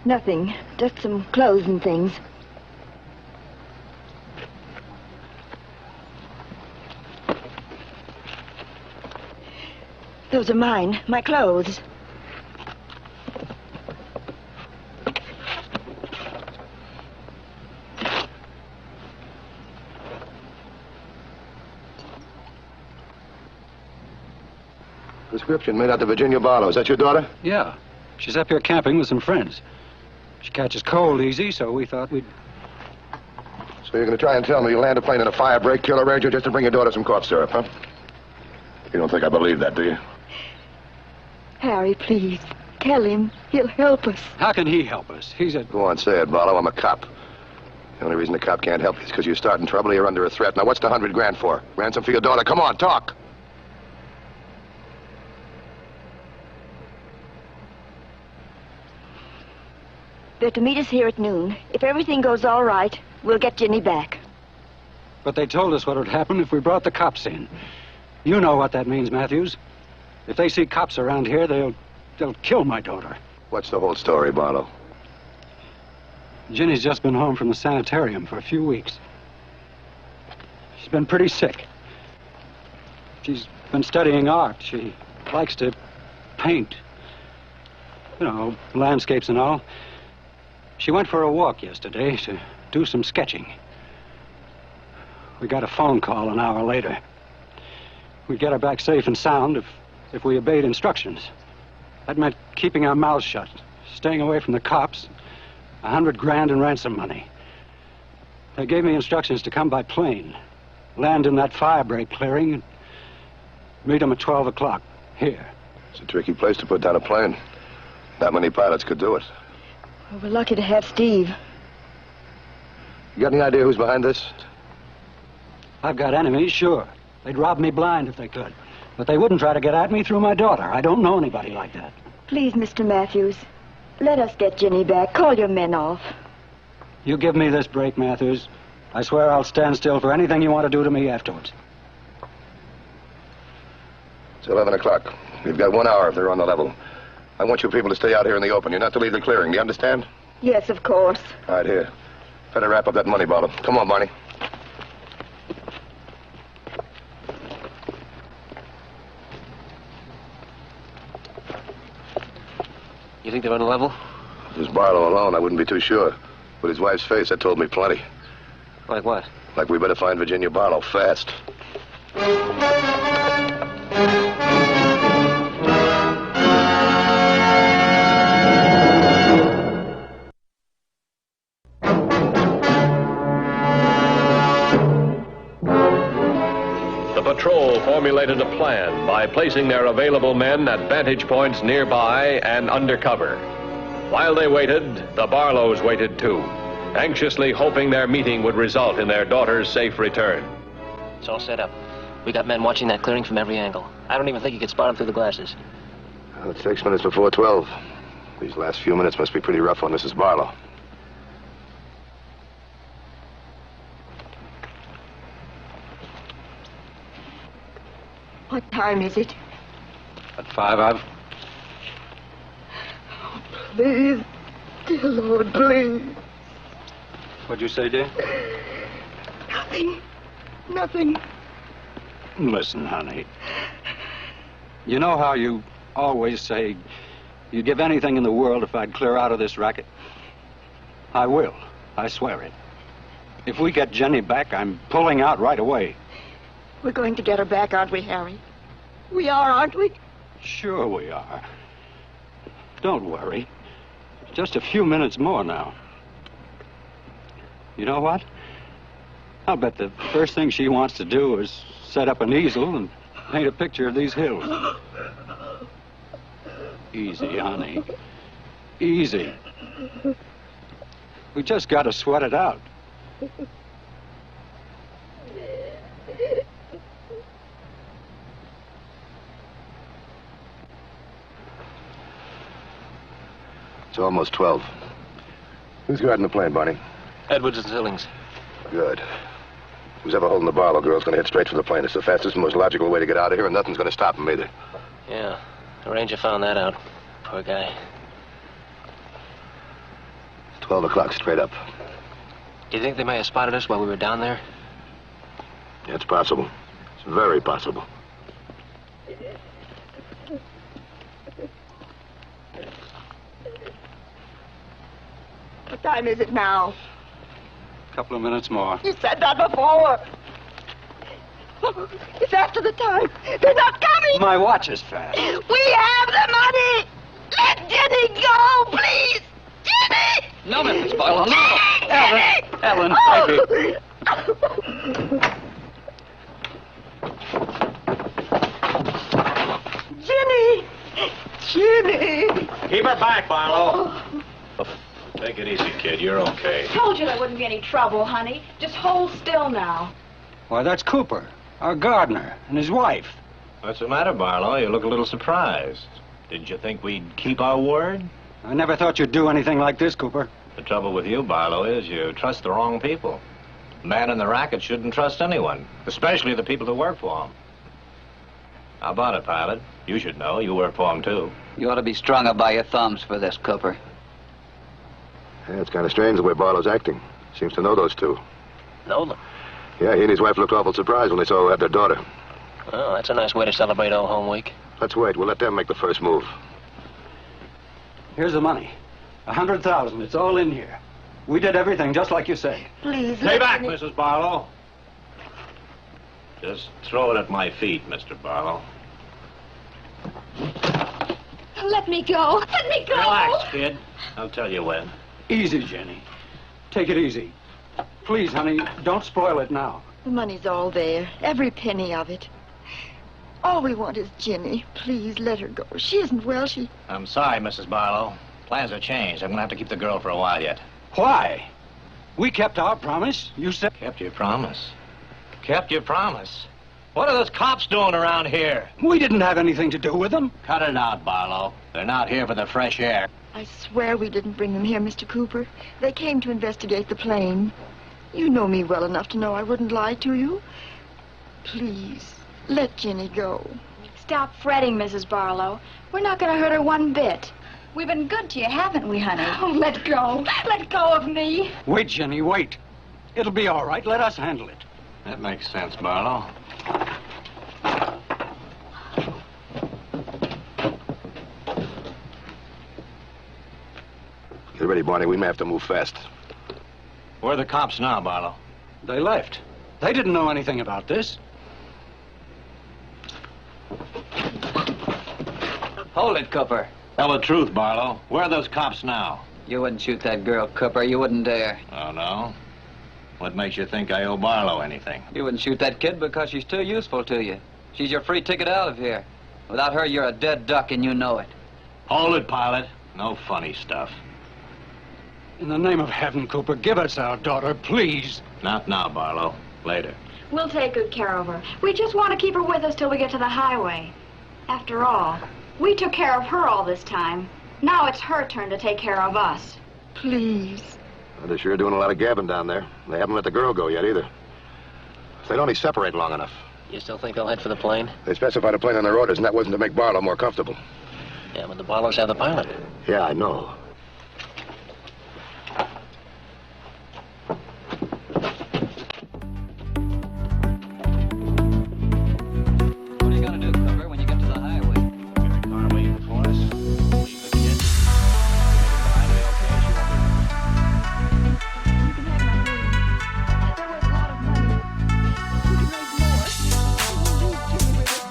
Nothing. Just some clothes and things. Those are mine. My clothes. Prescription made out to Virginia Barlow. Is that your daughter? Yeah. She's up here camping with some friends. She catches cold easy, so we thought we'd... So you're going to try and tell me you land a plane in a fire break, kill a ranger just to bring your daughter some cough syrup, huh? You don't think I believe that, do you? Harry, please. Tell him. He'll help us. How can he help us? He's a... Go on, say it, Barlow. I'm a cop. The only reason the cop can't help you is because you're starting trouble or you're under a threat. Now, what's the 100 grand for? Ransom for your daughter? Come on, talk. They're to meet us here at noon. If everything goes all right, we'll get Ginny back. But they told us what would happen if we brought the cops in. You know what that means, Matthews. If they see cops around here, they'll kill my daughter. What's the whole story, Barlow? Ginny's just been home from the sanitarium for a few weeks. She's been pretty sick. She's been studying art. She likes to paint. You know, landscapes and all. She went for a walk yesterday to do some sketching. We got a phone call an hour later. We'd get her back safe and sound if we obeyed instructions. That meant keeping our mouths shut, staying away from the cops, 100 grand in ransom money. They gave me instructions to come by plane, land in that firebreak clearing, and meet them at 12 o'clock, here. It's a tricky place to put down a plane. Not many pilots could do it. Well, we're lucky to have Steve. You got any idea who's behind this? I've got enemies, sure. They'd rob me blind if they could. But they wouldn't try to get at me through my daughter. I don't know anybody like that. Please, Mr. Matthews, let us get Ginny back. Call your men off. You give me this break, Matthews. I swear I'll stand still for anything you want to do to me afterwards. It's 11 o'clock. We've got 1 hour if they're on the level. I want you people to stay out here in the open. You're not to leave the clearing. Do you understand? Yes, of course. All right, here. Better wrap up that money bottle. Come on, Barney. You think they're on the level? If it was Barlow alone, I wouldn't be too sure. With his wife's face, that told me plenty. Like what? Like we better find Virginia Barlow fast. The patrol formulated a plan by placing their available men at vantage points nearby and undercover. While they waited, the Barlows waited too, anxiously hoping their meeting would result in their daughter's safe return. It's all set up. We got men watching that clearing from every angle. I don't even think you could spot them through the glasses. Well, it's 6 minutes before 12. These last few minutes must be pretty rough on Mrs. Barlow. What time is it? At 5, Please, dear Lord, please. What'd you say, dear? Nothing. Nothing. Listen, honey. You know how you always say you'd give anything in the world if I'd clear out of this racket? I will. I swear it. If we get Jenny back, I'm pulling out right away. We're going to get her back, aren't we, Harry? We are, aren't we? Sure we are. Don't worry. Just a few minutes more now. You know what? I'll bet the first thing she wants to do is set up an easel and paint a picture of these hills. Easy, honey. Easy. We just got to sweat it out. It's almost 12. Who's guarding the plane, Barney? Edwards and Zillings. Good. Who's ever holding the Barlow girl's going to head straight for the plane. It's the fastest and most logical way to get out of here, and nothing's going to stop him either. Yeah, the ranger found that out. Poor guy. 12 o'clock, straight up. Do you think they may have spotted us while we were down there? Yeah, it's possible. It's very possible. What time is it now? A couple of minutes more. You said that before. Oh, it's after the time. They're not coming. My watch is fast. We have the money. Let Jenny go, please. Jenny! No, Mrs. Barlow, no. Ellen, baby. Jenny! Jenny! Keep her back, Barlow. Take it easy, kid. You're okay. Told you there wouldn't be any trouble, honey. Just hold still now. Why, that's Cooper, our gardener, and his wife. What's the matter, Barlow? You look a little surprised. Didn't you think we'd keep our word? I never thought you'd do anything like this, Cooper. The trouble with you, Barlow, is you trust the wrong people. The man in the racket shouldn't trust anyone, especially the people who work for him. How about it, pilot? You should know. You work for him, too. You ought to be strung up by your thumbs for this, Cooper. Yeah, it's kind of strange the way Barlow's acting. Seems to know those two. Know them? Yeah, he and his wife looked awful surprised when they saw who had their daughter. Well, that's a nice way to celebrate old home week. Let's wait. We'll let them make the first move. Here's the money. 100,000. It's all in here. We did everything just like you say. Please, Stay back, Mrs. Barlow. Just throw it at my feet, Mr. Barlow. Let me go. Let me go. Relax, kid. I'll tell you when. Easy, Jenny. Take it easy. Please, honey, don't spoil it now. The money's all there. Every penny of it. All we want is Jenny. Please, let her go. She isn't well. I'm sorry, Mrs. Barlow. Plans have changed. I'm going to have to keep the girl for a while yet. Why? We kept our promise. You said... Kept your promise? Kept your promise? What are those cops doing around here? We didn't have anything to do with them. Cut it out, Barlow. They're not here for the fresh air. I swear we didn't bring them here, Mr. Cooper. They came to investigate the plane. You know me well enough to know I wouldn't lie to you. Please, let Ginny go. Stop fretting, Mrs. Barlow. We're not going to hurt her one bit. We've been good to you, haven't we, honey? Oh, let go. Let go of me. Wait, Jenny, wait. It'll be all right. Let us handle it. That makes sense, Barlow. Get ready, Barney. We may have to move fast. Where are the cops now, Barlow? They left. They didn't know anything about this. Hold it, Cooper. Tell the truth, Barlow. Where are those cops now? You wouldn't shoot that girl, Cooper. You wouldn't dare. Oh, no? What makes you think I owe Barlow anything? You wouldn't shoot that kid because she's too useful to you. She's your free ticket out of here. Without her, you're a dead duck, and you know it. Hold it, pilot. No funny stuff. In the name of heaven, Cooper, give us our daughter, please. Not now, Barlow. Later. We'll take good care of her. We just want to keep her with us till we get to the highway. After all, we took care of her all this time. Now it's her turn to take care of us. Please. Well, they're sure doing a lot of gabbing down there. They haven't let the girl go yet, either. They'd only separate long enough. You still think they'll head for the plane? They specified a plane on their orders, and that wasn't to make Barlow more comfortable. Yeah, but the Barlows have the pilot. Yeah, I know. What are you going to do, Cooper, when you get to the highway? Got a car waiting for us. Leave the kids. Highway okay as you want me. You can have my name. They're worth a lot of money. We can raise more. We'll use Jimmy with it.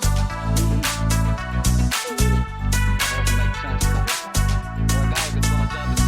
That doesn't make sense, Cooper. For a guy who could pull us out this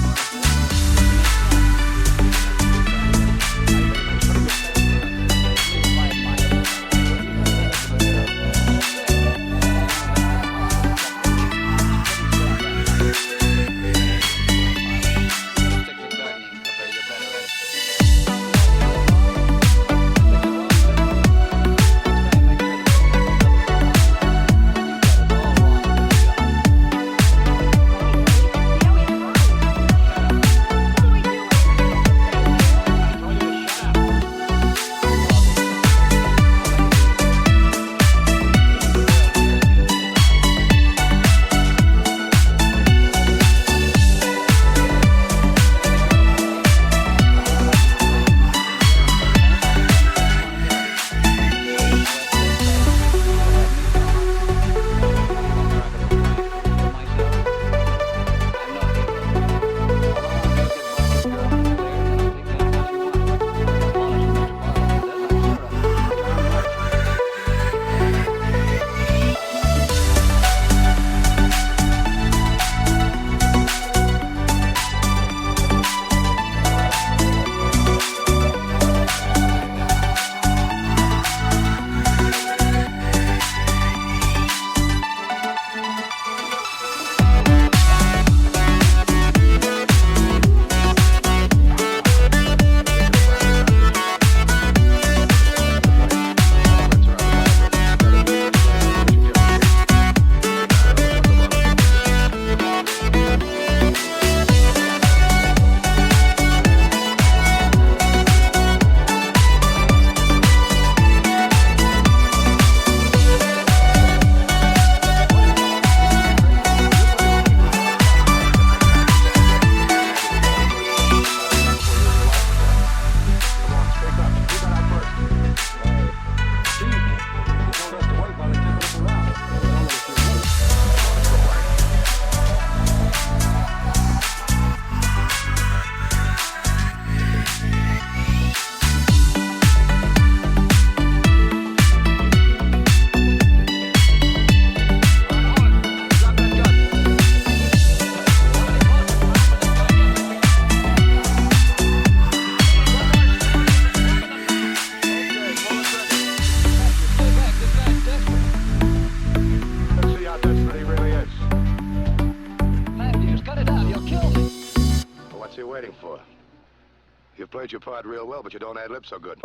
Your part real well, but you don't ad lib so good.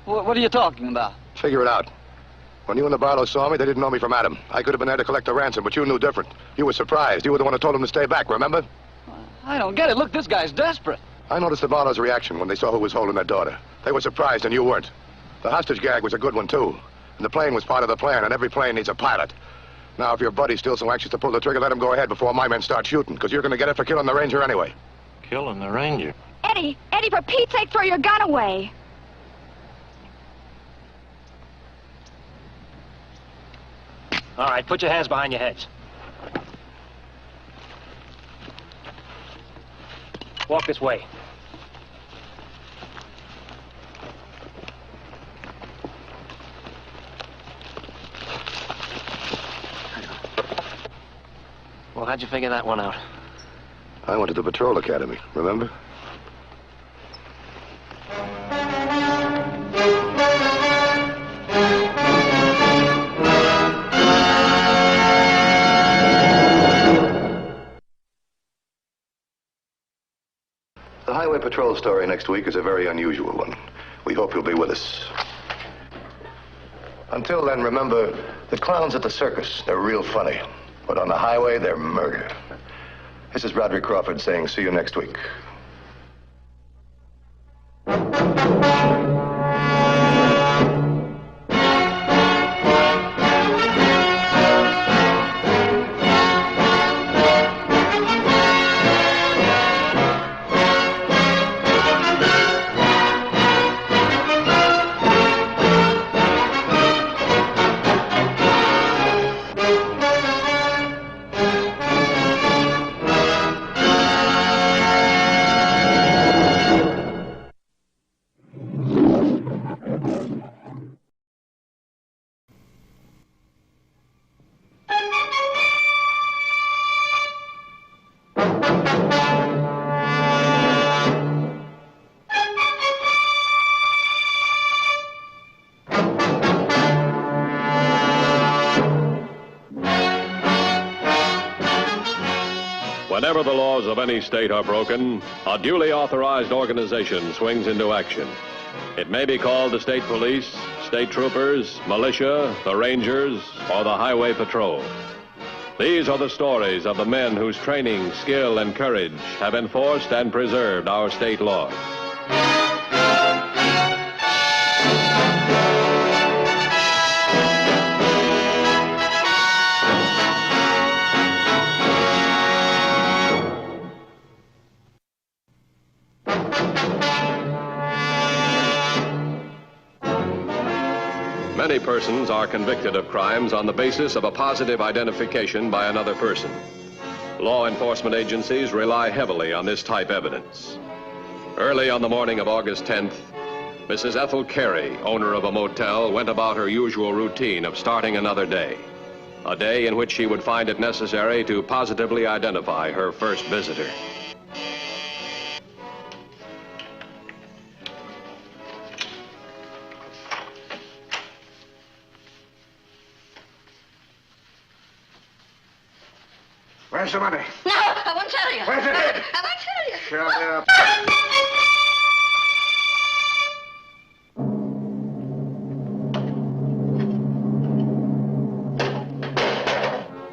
What are you talking about? Figure it out. When you and the Barlows saw me, they didn't know me from Adam. I could have been there to collect the ransom, but you knew different. You were surprised. You were the one who told them to stay back, remember? I don't get it. Look, this guy's desperate. I noticed the Barlows' reaction when they saw who was holding their daughter. They were surprised, and you weren't. The hostage gag was a good one, too. And the plane was part of the plan, and every plane needs a pilot. Now, if your buddy's still so anxious to pull the trigger, let him go ahead before my men start shooting, because you're going to get it for killing the Ranger anyway. Killing the Ranger? Eddie, for Pete's sake, throw your gun away. All right, put your hands behind your heads. Walk this way. Well, how'd you figure that one out? I went to the Patrol Academy, remember? The Highway Patrol story next week is a very unusual one. We hope you'll be with us. Until then, remember, the clowns at the circus, they're real funny. But on the highway, they're murder. This is Roderick Crawford saying see you next week. Whenever the laws of any state are broken, a duly authorized organization swings into action. It may be called the state police, state troopers, militia, the Rangers, or the Highway Patrol. These are the stories of the men whose training, skill, and courage have enforced and preserved our state laws. Many persons are convicted of crimes on the basis of a positive identification by another person. Law enforcement agencies rely heavily on this type evidence. Early on the morning of August 10th, Mrs. Ethel Carey, owner of a motel, went about her usual routine of starting another day. A day in which she would find it necessary to positively identify her first visitor. Where's the money? No, I won't tell you. Where's it hid? I won't tell you. Shut up.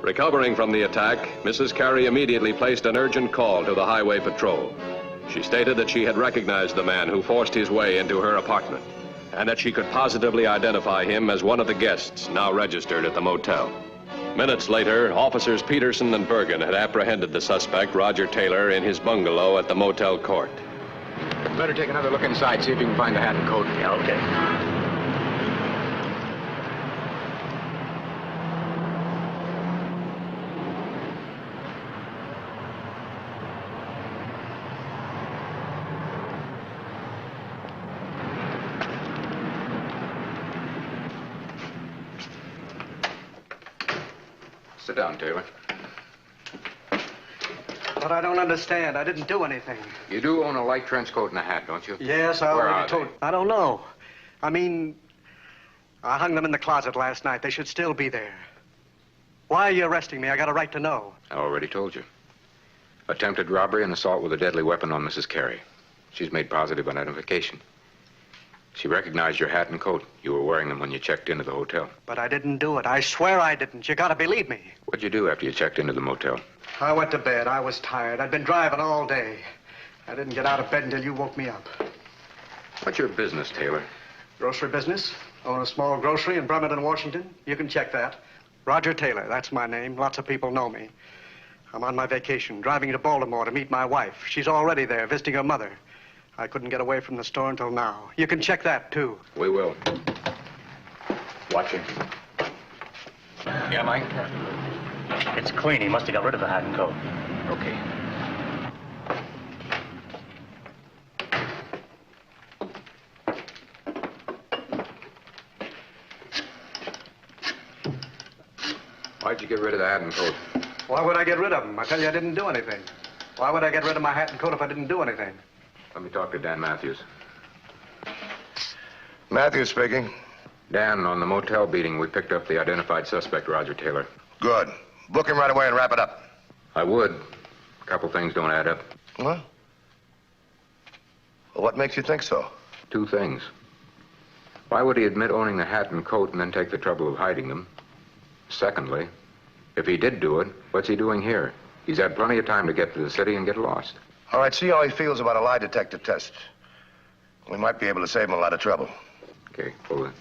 Recovering from the attack, Mrs. Carey immediately placed an urgent call to the Highway Patrol. She stated that she had recognized the man who forced his way into her apartment, and that she could positively identify him as one of the guests now registered at the motel. Minutes later, officers Peterson and Bergen had apprehended the suspect, Roger Taylor, in his bungalow at the motel court. Better take another look inside, see if you can find the hat and coat. Yeah, okay. Sit down, Taylor. But I don't understand. I didn't do anything. You do own a light trench coat and a hat, don't you? Yes, I Where already are told. they? I don't know. I mean, I hung them in the closet last night. They should still be there. Why are you arresting me? I got a right to know. I already told you. Attempted robbery and assault with a deadly weapon on Mrs. Carey. She's made positive identification. She recognized your hat and coat. You were wearing them when you checked into the hotel. But I didn't do it. I swear I didn't. You gotta believe me. What'd you do after you checked into the motel? I went to bed. I was tired. I'd been driving all day. I didn't get out of bed until you woke me up. What's your business, Taylor? Grocery business. Own a small grocery in Bremerton, Washington. You can check that. Roger Taylor, that's my name. Lots of people know me. I'm on my vacation, driving to Baltimore to meet my wife. She's already there, visiting her mother. I couldn't get away from the store until now. You can check that, too. We will. Watching. Yeah, Mike? It's clean. He must have got rid of the hat and coat. Okay. Why'd you get rid of the hat and coat? Why would I get rid of them? I tell you, I didn't do anything. Why would I get rid of my hat and coat if I didn't do anything? Let me talk to Dan Matthews. Matthews speaking. Dan, on the motel beating, we picked up the identified suspect, Roger Taylor. Good. Book him right away and wrap it up. I would. A couple things don't add up. What? Well, what makes you think so? Two things. Why would he admit owning the hat and coat and then take the trouble of hiding them? Secondly, if he did do it, what's he doing here? He's had plenty of time to get to the city and get lost. All right, see how he feels about a lie detector test. We might be able to save him a lot of trouble. Okay, hold it.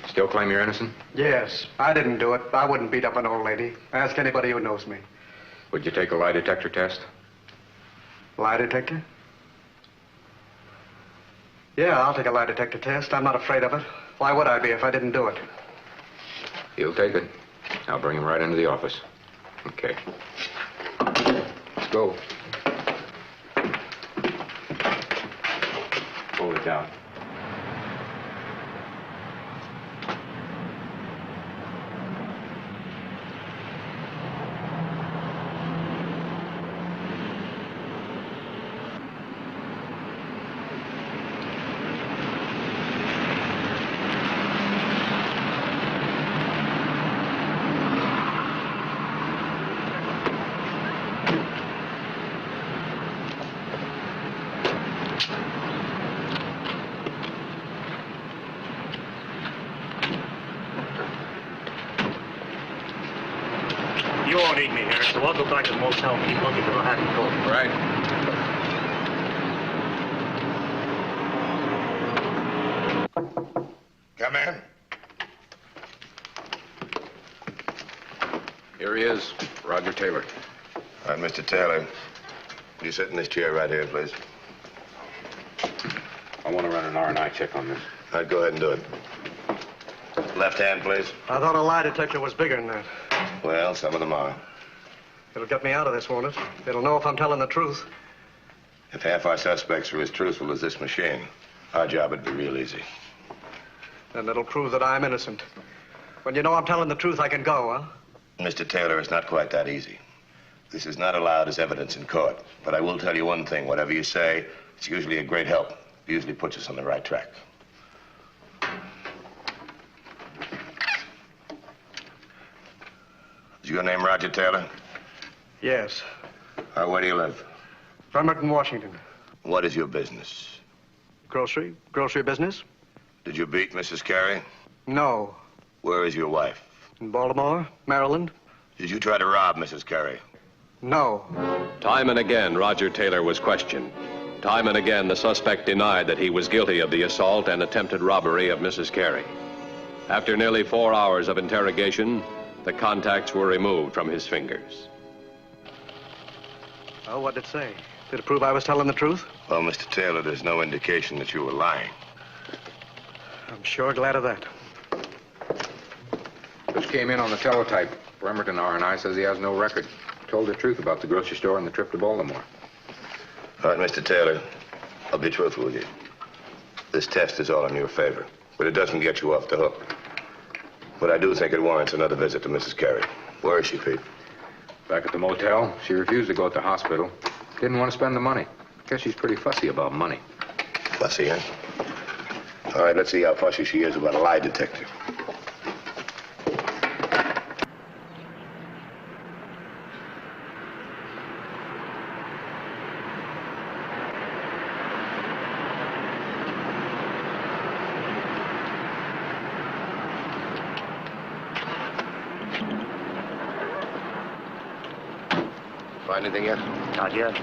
Still claim you're innocent? Yes, I didn't do it. I wouldn't beat up an old lady. Ask anybody who knows me. Would you take a lie detector test? Lie detector? Yeah, I'll take a lie detector test. I'm not afraid of it. Why would I be if I didn't do it? He'll take it. I'll bring him right into the office. Okay. Let's go. Hold it down. You won't need me here, so I'll go back to the motel and keep looking for the hat and coat. Right. Come in. Here he is, Roger Taylor. All right, Mr. Taylor. You sit in this chair right here, please. I want to run an R&I check on this. All right, go ahead and do it. Left hand, please. I thought a lie detector was bigger than that. Well, some of them are. It'll get me out of this, won't it? It'll know if I'm telling the truth. If half our suspects are as truthful as this machine, our job would be real easy. Then it'll prove that I'm innocent. When you know I'm telling the truth, I can go, huh? Mr. Taylor, it's not quite that easy. This is not allowed as evidence in court. But I will tell you one thing. Whatever you say, it's usually a great help. It usually puts us on the right track. Is your name Roger Taylor? Yes. Where do you live? Bremerton, Washington. What is your business? Grocery business? Did you beat Mrs. Carey? No. Where is your wife? In Baltimore, Maryland. Did you try to rob Mrs. Carey? No. Time and again, Roger Taylor was questioned. Time and again, the suspect denied that he was guilty of the assault and attempted robbery of Mrs. Carey. After nearly 4 hours of interrogation, the contacts were removed from his fingers. Oh, what did it say? Did it prove I was telling the truth? Well, Mr. Taylor, there's no indication that you were lying. I'm sure glad of that. Just came in on the teletype. Bremerton R&I says he has no record. Told the truth about the grocery store and the trip to Baltimore. All right, Mr. Taylor, I'll be truthful with you. This test is all in your favor, but it doesn't get you off the hook. But I do think it warrants another visit to Mrs. Carey. Where is she, Pete? Back at the motel. She refused to go to the hospital. Didn't want to spend the money. Guess she's pretty fussy about money. Fussy, huh? All right, let's see how fussy she is about a lie detector. Find anything yet? Not yet.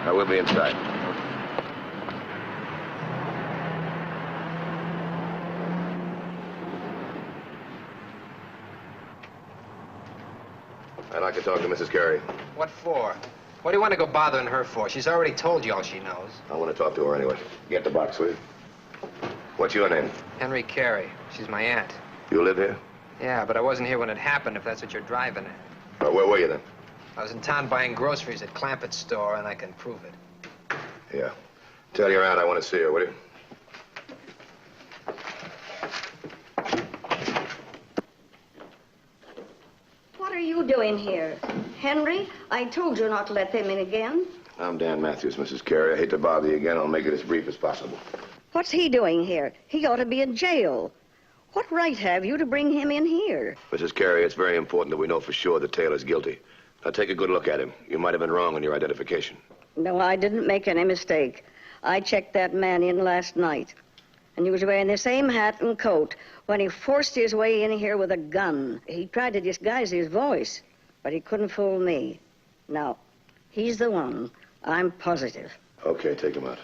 I will be inside. I'd like to talk to Mrs. Carey. What for? What do you want to go bothering her for? She's already told you all she knows. I want to talk to her anyway. Get the box, will you? What's your name? Henry Carey. She's my aunt. You live here? Yeah, but I wasn't here when it happened, if that's what you're driving at. Where were you then? I was in town buying groceries at Clampett's store, and I can prove it. Yeah. Tell your aunt I want to see her, will you? What are you doing here? Henry, I told you not to let them in again. I'm Dan Matthews, Mrs. Carey. I hate to bother you again. I'll make it as brief as possible. What's he doing here? He ought to be in jail. What right have you to bring him in here? Mrs. Carey, it's very important that we know for sure that Taylor's guilty. Now, take a good look at him. You might have been wrong on your identification. No, I didn't make any mistake. I checked that man in last night. And he was wearing the same hat and coat when he forced his way in here with a gun. He tried to disguise his voice, but he couldn't fool me. Now, he's the one. I'm positive. Okay, take him out.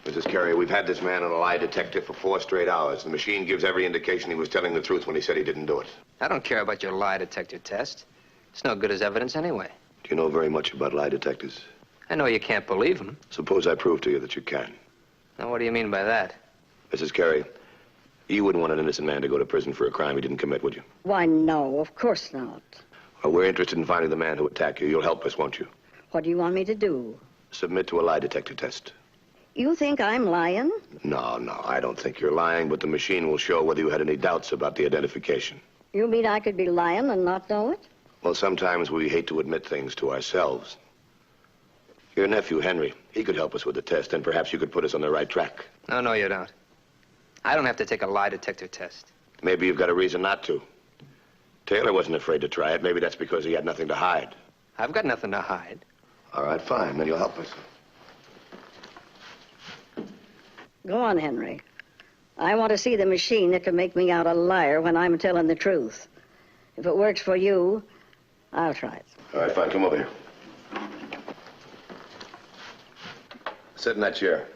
Mrs. Carey, we've had this man on a lie detector for 4 straight hours. The machine gives every indication he was telling the truth when he said he didn't do it. I don't care about your lie detector test. It's no good as evidence anyway. Do you know very much about lie detectors? I know you can't believe them. Suppose I prove to you that you can. Now, what do you mean by that? Mrs. Carey, you wouldn't want an innocent man to go to prison for a crime he didn't commit, would you? Why, no, of course not. Well, we're interested in finding the man who attacked you. You'll help us, won't you? What do you want me to do? Submit to a lie detector test. You think I'm lying? No, I don't think you're lying, but the machine will show whether you had any doubts about the identification. You mean I could be lying and not know it? Well, sometimes we hate to admit things to ourselves. Your nephew, Henry, he could help us with the test, and perhaps you could put us on the right track. No, you don't. I don't have to take a lie detector test. Maybe you've got a reason not to. Taylor wasn't afraid to try it. Maybe that's because he had nothing to hide. I've got nothing to hide. All right, fine. Then you'll help us. Go on, Henry. I want to see the machine that can make me out a liar when I'm telling the truth. If it works for you, I'll try it. All right, fine. Come over here. Sit in that chair.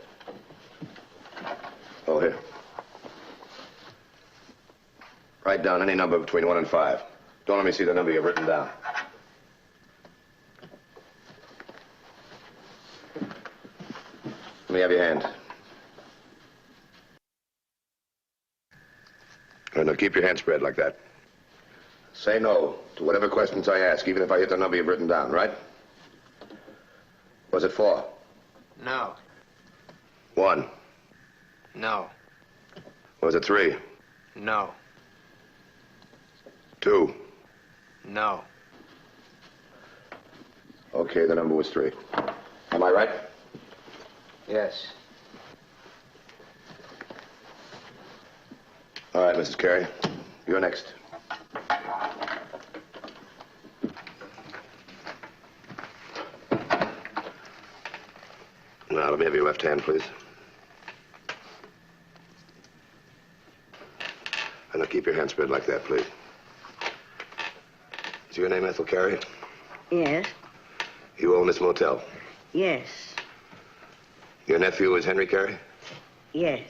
Oh, here. Write down any number between 1 and 5. Don't let me see the number you've written down. Let me have your hand. All right, now keep your hand spread like that. Say no to whatever questions I ask, even if I hit the number you've written down, right? Was it 4? No. 1? No. Was it 3? No. 2? No. Okay, the number was 3. Am I right? Yes. All right, Mrs. Carey. You're next. Now, let me have your left hand, please. And now keep your hand spread like that, please. Is your name Ethel Carey? Yes. You own this motel? Yes. Your nephew is Henry Carey? Yes.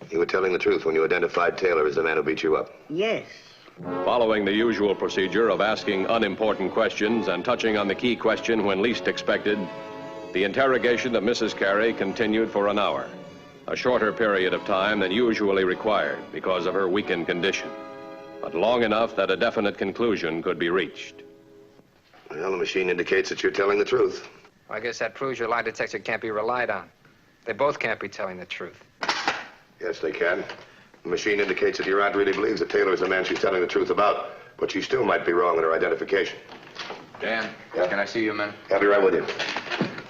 You were telling the truth when you identified Taylor as the man who beat you up? Yes. Following the usual procedure of asking unimportant questions and touching on the key question when least expected, the interrogation of Mrs. Carey continued for an hour, a shorter period of time than usually required because of her weakened condition, but long enough that a definite conclusion could be reached. Well, the machine indicates that you're telling the truth. Well, I guess that proves your lie detector can't be relied on. They both can't be telling the truth. Yes, they can. The machine indicates that your aunt really believes that Taylor is the man she's telling the truth about, but she still might be wrong in her identification. Dan, can I see you a minute? I'll be right with you.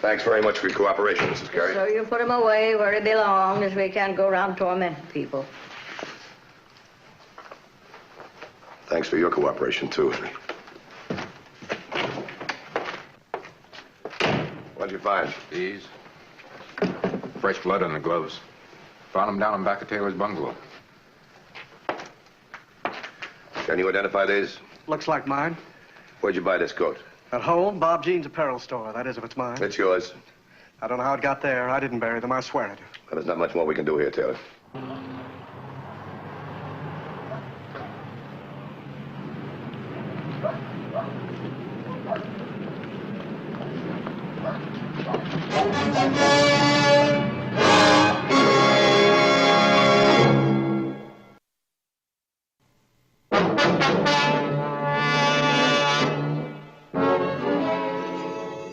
Thanks very much for your cooperation, Mrs. Carey. So you put him away where he belongs, as we can't go around tormenting people. Thanks for your cooperation, too, Henry. What'd you find? These. Fresh blood on the gloves. Found them down in back of Taylor's bungalow. Can you identify these? Looks like mine. Where'd you buy this coat? At home, Bob Jean's apparel store. That is, if it's mine. It's yours. I don't know how it got there. I didn't bury them. I swear it. Well, there's not much more we can do here, Taylor.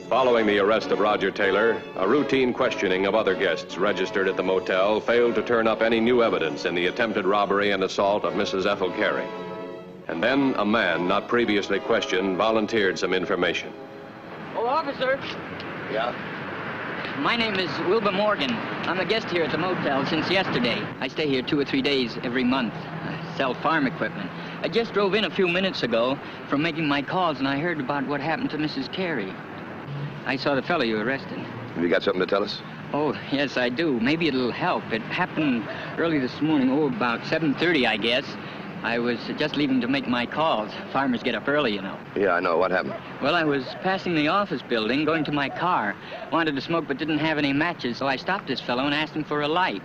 Following the arrest of Roger Taylor, a routine questioning of other guests registered at the motel failed to turn up any new evidence in the attempted robbery and assault of Mrs. Ethel Carey. And then a man not previously questioned volunteered some information. Oh, officer. Yeah? My name is Wilbur Morgan. I'm a guest here at the motel since yesterday. I stay here 2 or 3 days every month. I sell farm equipment. I just drove in a few minutes ago from making my calls, and I heard about what happened to Mrs. Carey. I saw the fellow you arrested. Have you got something to tell us? Oh, yes, I do. Maybe it'll help. It happened early this morning, about 7:30, I guess. I was just leaving to make my calls. Farmers get up early, you know. Yeah, I know. What happened? Well, I was passing the office building, going to my car. Wanted to smoke, but didn't have any matches, so I stopped this fellow and asked him for a light.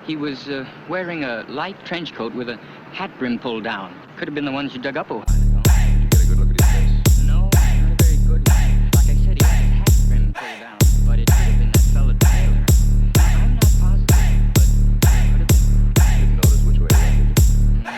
He was wearing a light trench coat with a hat brim pulled down. Could have been the ones you dug up a while ago. Did you get a good look at his face? No, not a very good one. Like I said, he had his hat brim pulled down, but it could have been that fellow Taylor. I'm not positive, but it could have been. Didn't notice which way he went, did you? No.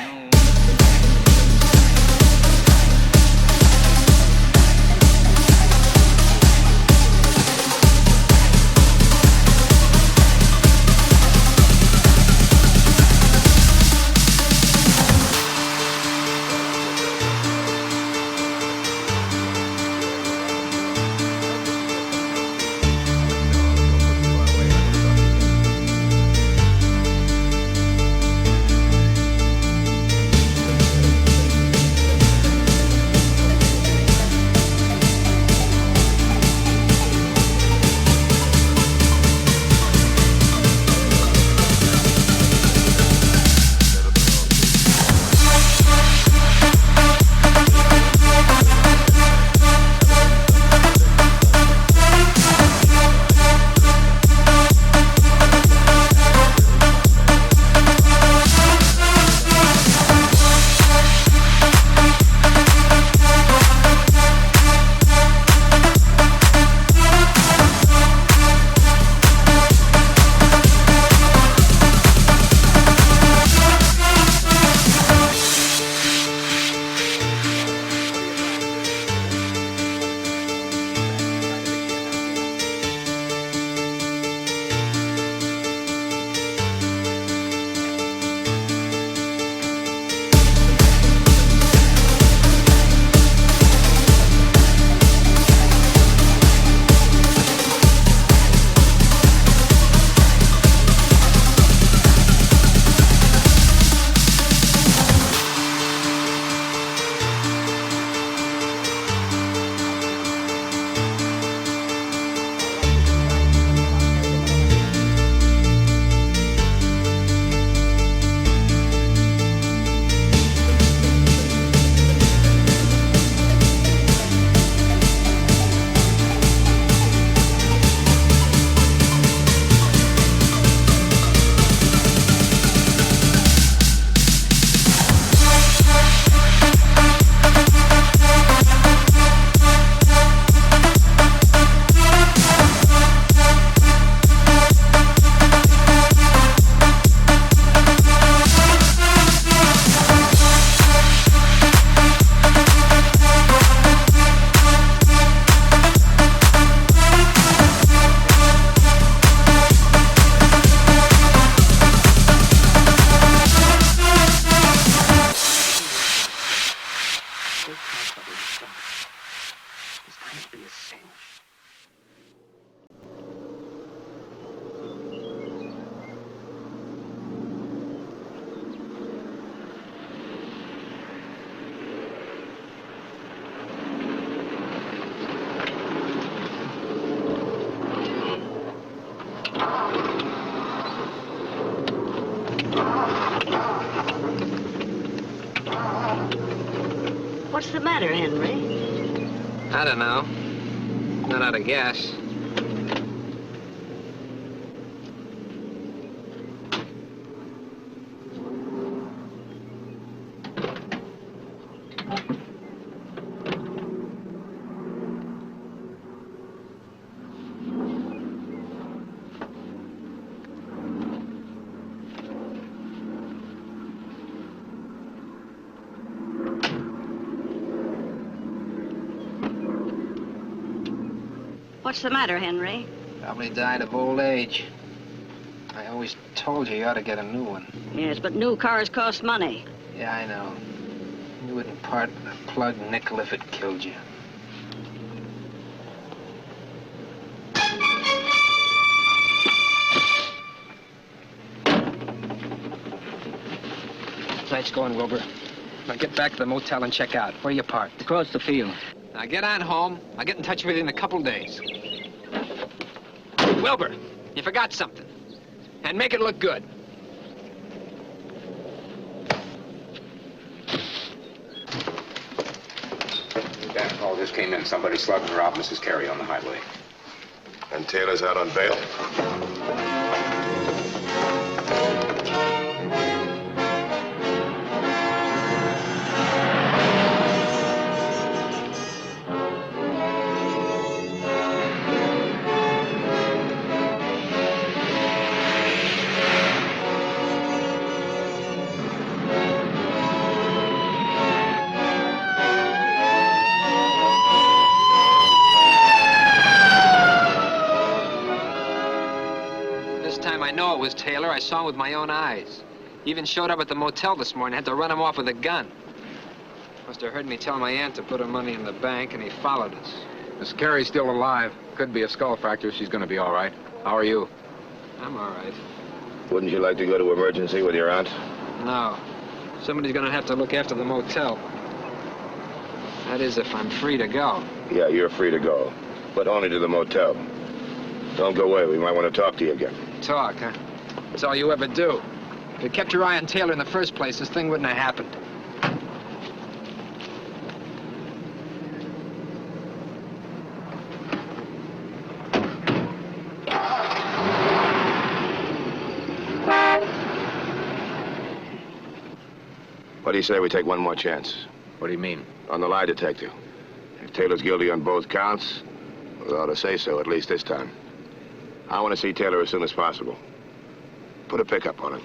What's the matter, Henry? I don't know. Not out of gas. What's the matter, Henry? Probably died of old age. I always told you ought to get a new one. Yes, but new cars cost money. Yeah, I know. You wouldn't part with a plug nickel if it killed you. Nice going, Wilbur. Now get back to the motel and check out. Where are you parked? Across the field. Now get on home. I'll get in touch with you in a couple days. Wilbur, you forgot something. And make it look good. That call just came in. Somebody slugged and robbed Mrs. Carey on the highway. And Taylor's out on bail? I know it was Taylor. I saw him with my own eyes. He even showed up at the motel this morning. I had to run him off with a gun. Must have heard me tell my aunt to put her money in the bank, and he followed us. Miss Carey's still alive. Could be a skull fracture. She's going to be all right. How are you? I'm all right. Wouldn't you like to go to emergency with your aunt? No. Somebody's going to have to look after the motel. That is, if I'm free to go. Yeah, you're free to go. But only to the motel. Don't go away. We might want to talk to you again. Talk, huh? That's all you ever do. If you kept your eye on Taylor in the first place, this thing wouldn't have happened. What do you say we take one more chance? What do you mean? On the lie detector. If Taylor's guilty on both counts, we ought to say so, at least this time. I want to see Taylor as soon as possible. Put a pickup on it.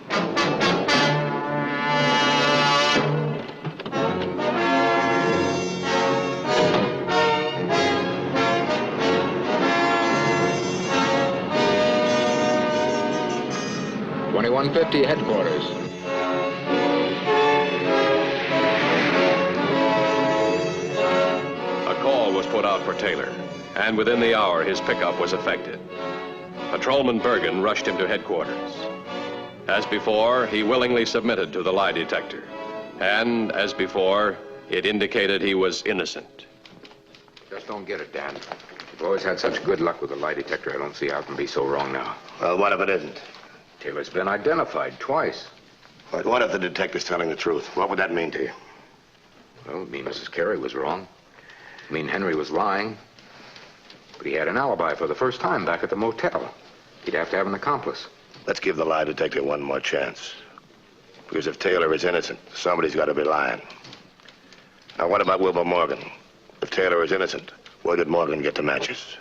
.2150 headquarters. A call was put out for Taylor, and within the hour, his pickup was effected. Patrolman Bergen rushed him to headquarters. As before, he willingly submitted to the lie detector. And, as before, it indicated he was innocent. Just don't get it, Dan. You've always had such good luck with the lie detector, I don't see how it can be so wrong now. Well, what if it isn't? Taylor's been identified twice. But what if the detective's telling the truth? What would that mean to you? Well, it would mean Mrs. Carey was wrong. It would mean Henry was lying. But he had an alibi for the first time back at the motel. He'd have to have an accomplice. Let's give the lie detector one more chance. Because if Taylor is innocent, somebody's got to be lying. Now, what about Wilbur Morgan? If Taylor is innocent, where did Morgan get the matches?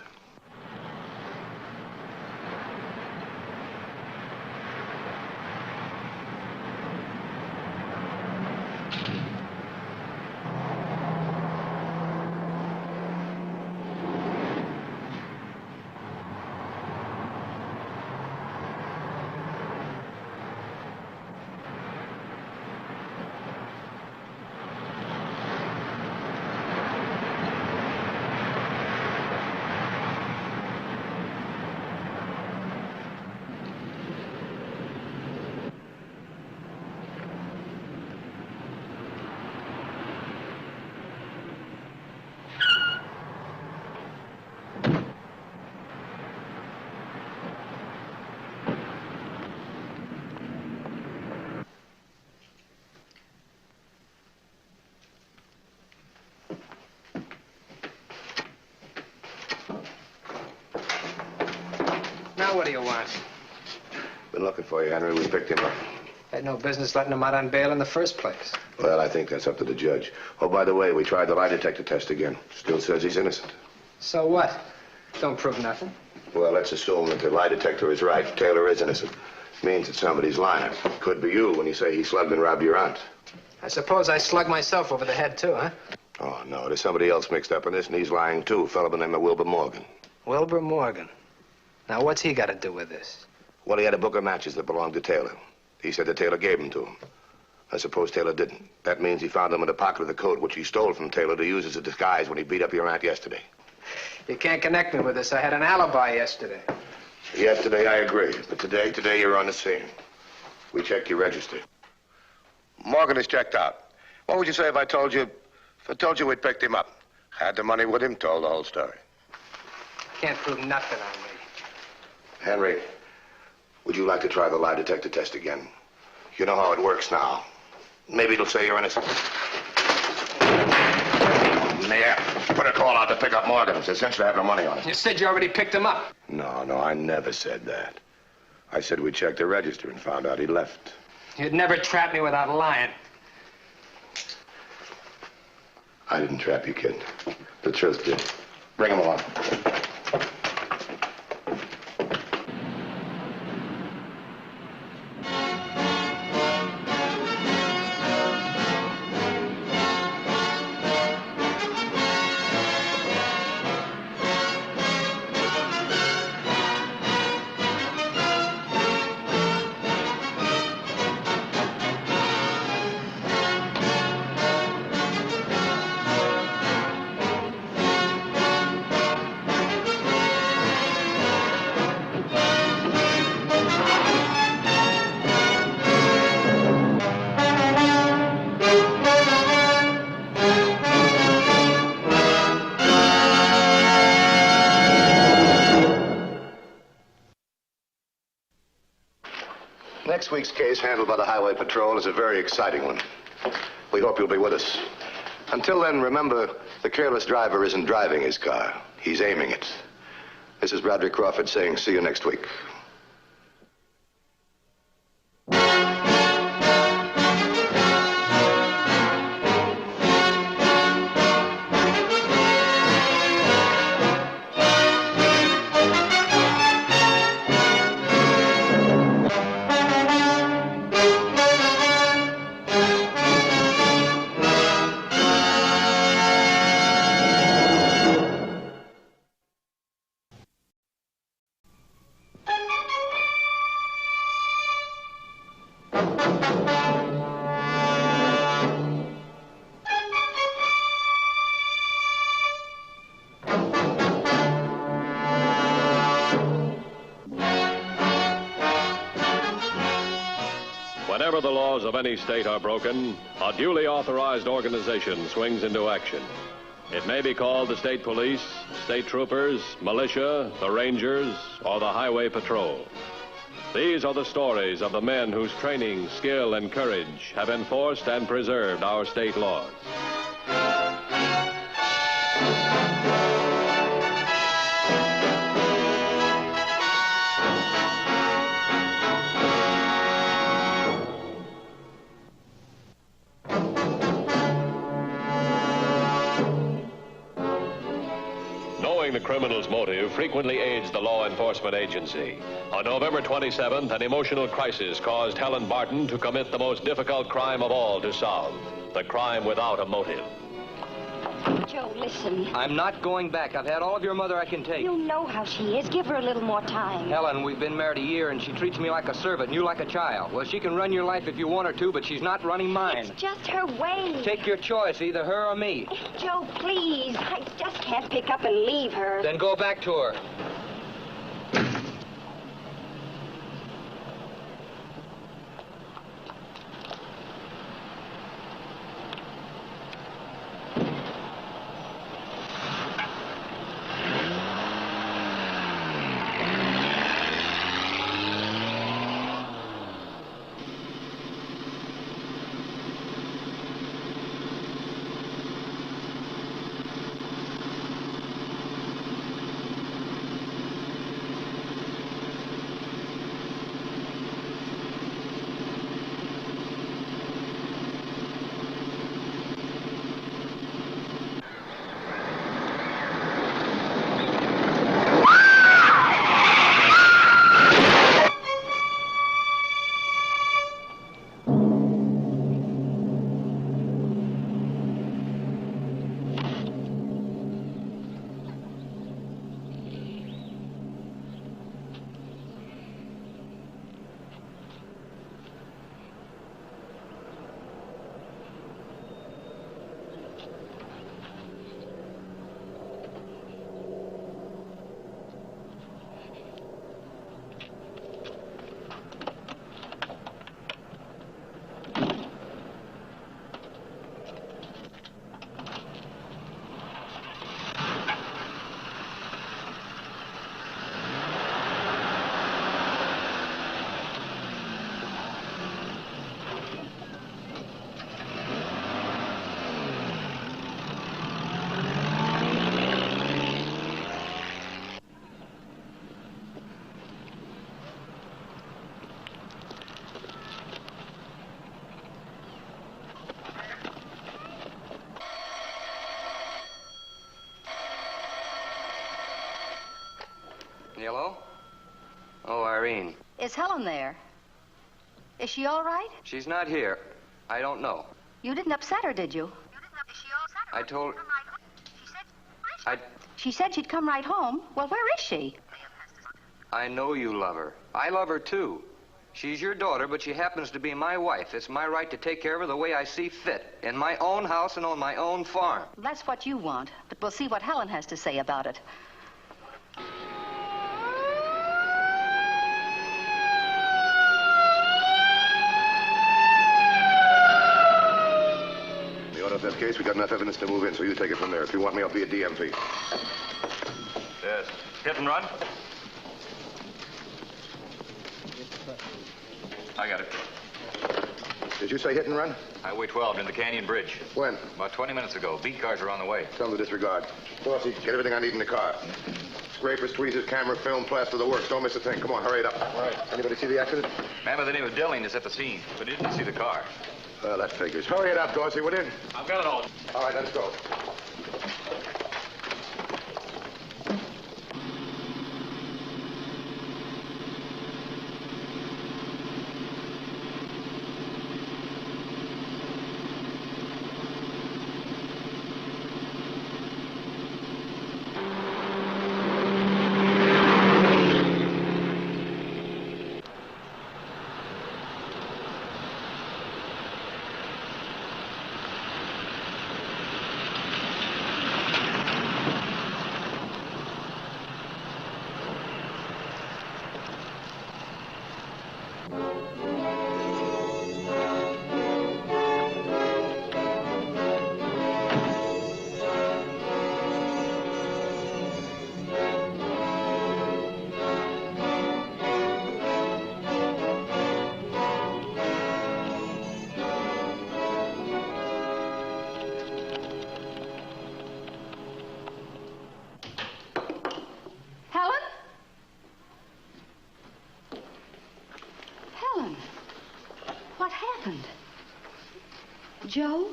Now what do you want? Been looking for you, Henry. We picked him up. Had no business letting him out on bail in the first place. Well, I think that's up to the judge. Oh, by the way, we tried the lie detector test again. Still says he's innocent. So what? Don't prove nothing. Well, let's assume that the lie detector is right. Taylor is innocent. Means that somebody's lying. Could be you when you say he slugged and robbed your aunt. I suppose I slugged myself over the head, too, huh? Oh, no. There's somebody else mixed up in this, and he's lying, too. A fellow by the name of Wilbur Morgan. Wilbur Morgan. Now, what's he got to do with this? Well, he had a book of matches that belonged to Taylor. He said that Taylor gave them to him. I suppose Taylor didn't. That means he found them in the pocket of the coat, which he stole from Taylor to use as a disguise when he beat up your aunt yesterday. You can't connect me with this. I had an alibi yesterday. Yesterday, I agree. But today you're on the scene. We checked your register. Morgan is checked out. What would you say if I told you we'd picked him up? Had the money with him, told the whole story. Can't prove nothing on me. Henry, would you like to try the lie detector test again? You know how it works now. Maybe it'll say you're innocent. Yeah, put a call out to pick up Morgan. It's essential to have the money on it. You said you already picked him up. No, I never said that. I said we checked the register and found out he left. You'd never trap me without lying. I didn't trap you, kid. The truth did. Bring him along. Next week's case, handled by the Highway Patrol, is a very exciting one. We hope you'll be with us. Until then, remember, the careless driver isn't driving his car. He's aiming it. This is Bradley Crawford saying, see you next week. Whenever the laws of any state are broken, a duly authorized organization swings into action. It may be called the state police, state troopers, militia, the rangers, or the highway patrol. These are the stories of the men whose training, skill, and courage have enforced and preserved our state laws. The criminal's motive frequently aids the law enforcement agency. On November 27th, an emotional crisis caused Helen Barton to commit the most difficult crime of all to solve. The crime without a motive. Joe, listen. I'm not going back. I've had all of your mother I can take. You know how she is. Give her a little more time. Helen, we've been married a year, and she treats me like a servant, and you like a child. Well, she can run your life if you want her to, but she's not running mine. It's just her way. Take your choice, either her or me. Joe, please. I just can't pick up and leave her. Then go back to her. Hello? Oh, Irene. Is Helen there? Is she all right? She's not here. I don't know. You didn't upset her, did you? I told her... She said she'd come right home. Well, where is she? I know you love her. I love her, too. She's your daughter, but she happens to be my wife. It's my right to take care of her the way I see fit, in my own house and on my own farm. That's what you want, but we'll see what Helen has to say about it. The auto theft case, we got enough evidence to move in, so you take it from there. If you want me, I'll be a DMV. Yes. Hit and run? I got it. Did you say hit and run? Highway 12 in the Canyon Bridge. When? About 20 minutes ago. Beat cars are on the way. Tell them to disregard. Dorsey, get everything I need in the car. Scrapers, tweezers, camera, film, plaster, the works. Don't miss a thing. Come on, hurry it up. All right. Anybody see the accident? Man by the name of Dilling is at the scene, but he didn't see the car. Well, that figures. Hurry it up, Dorsey, will you? I've got it all. All right, let's go. Joe?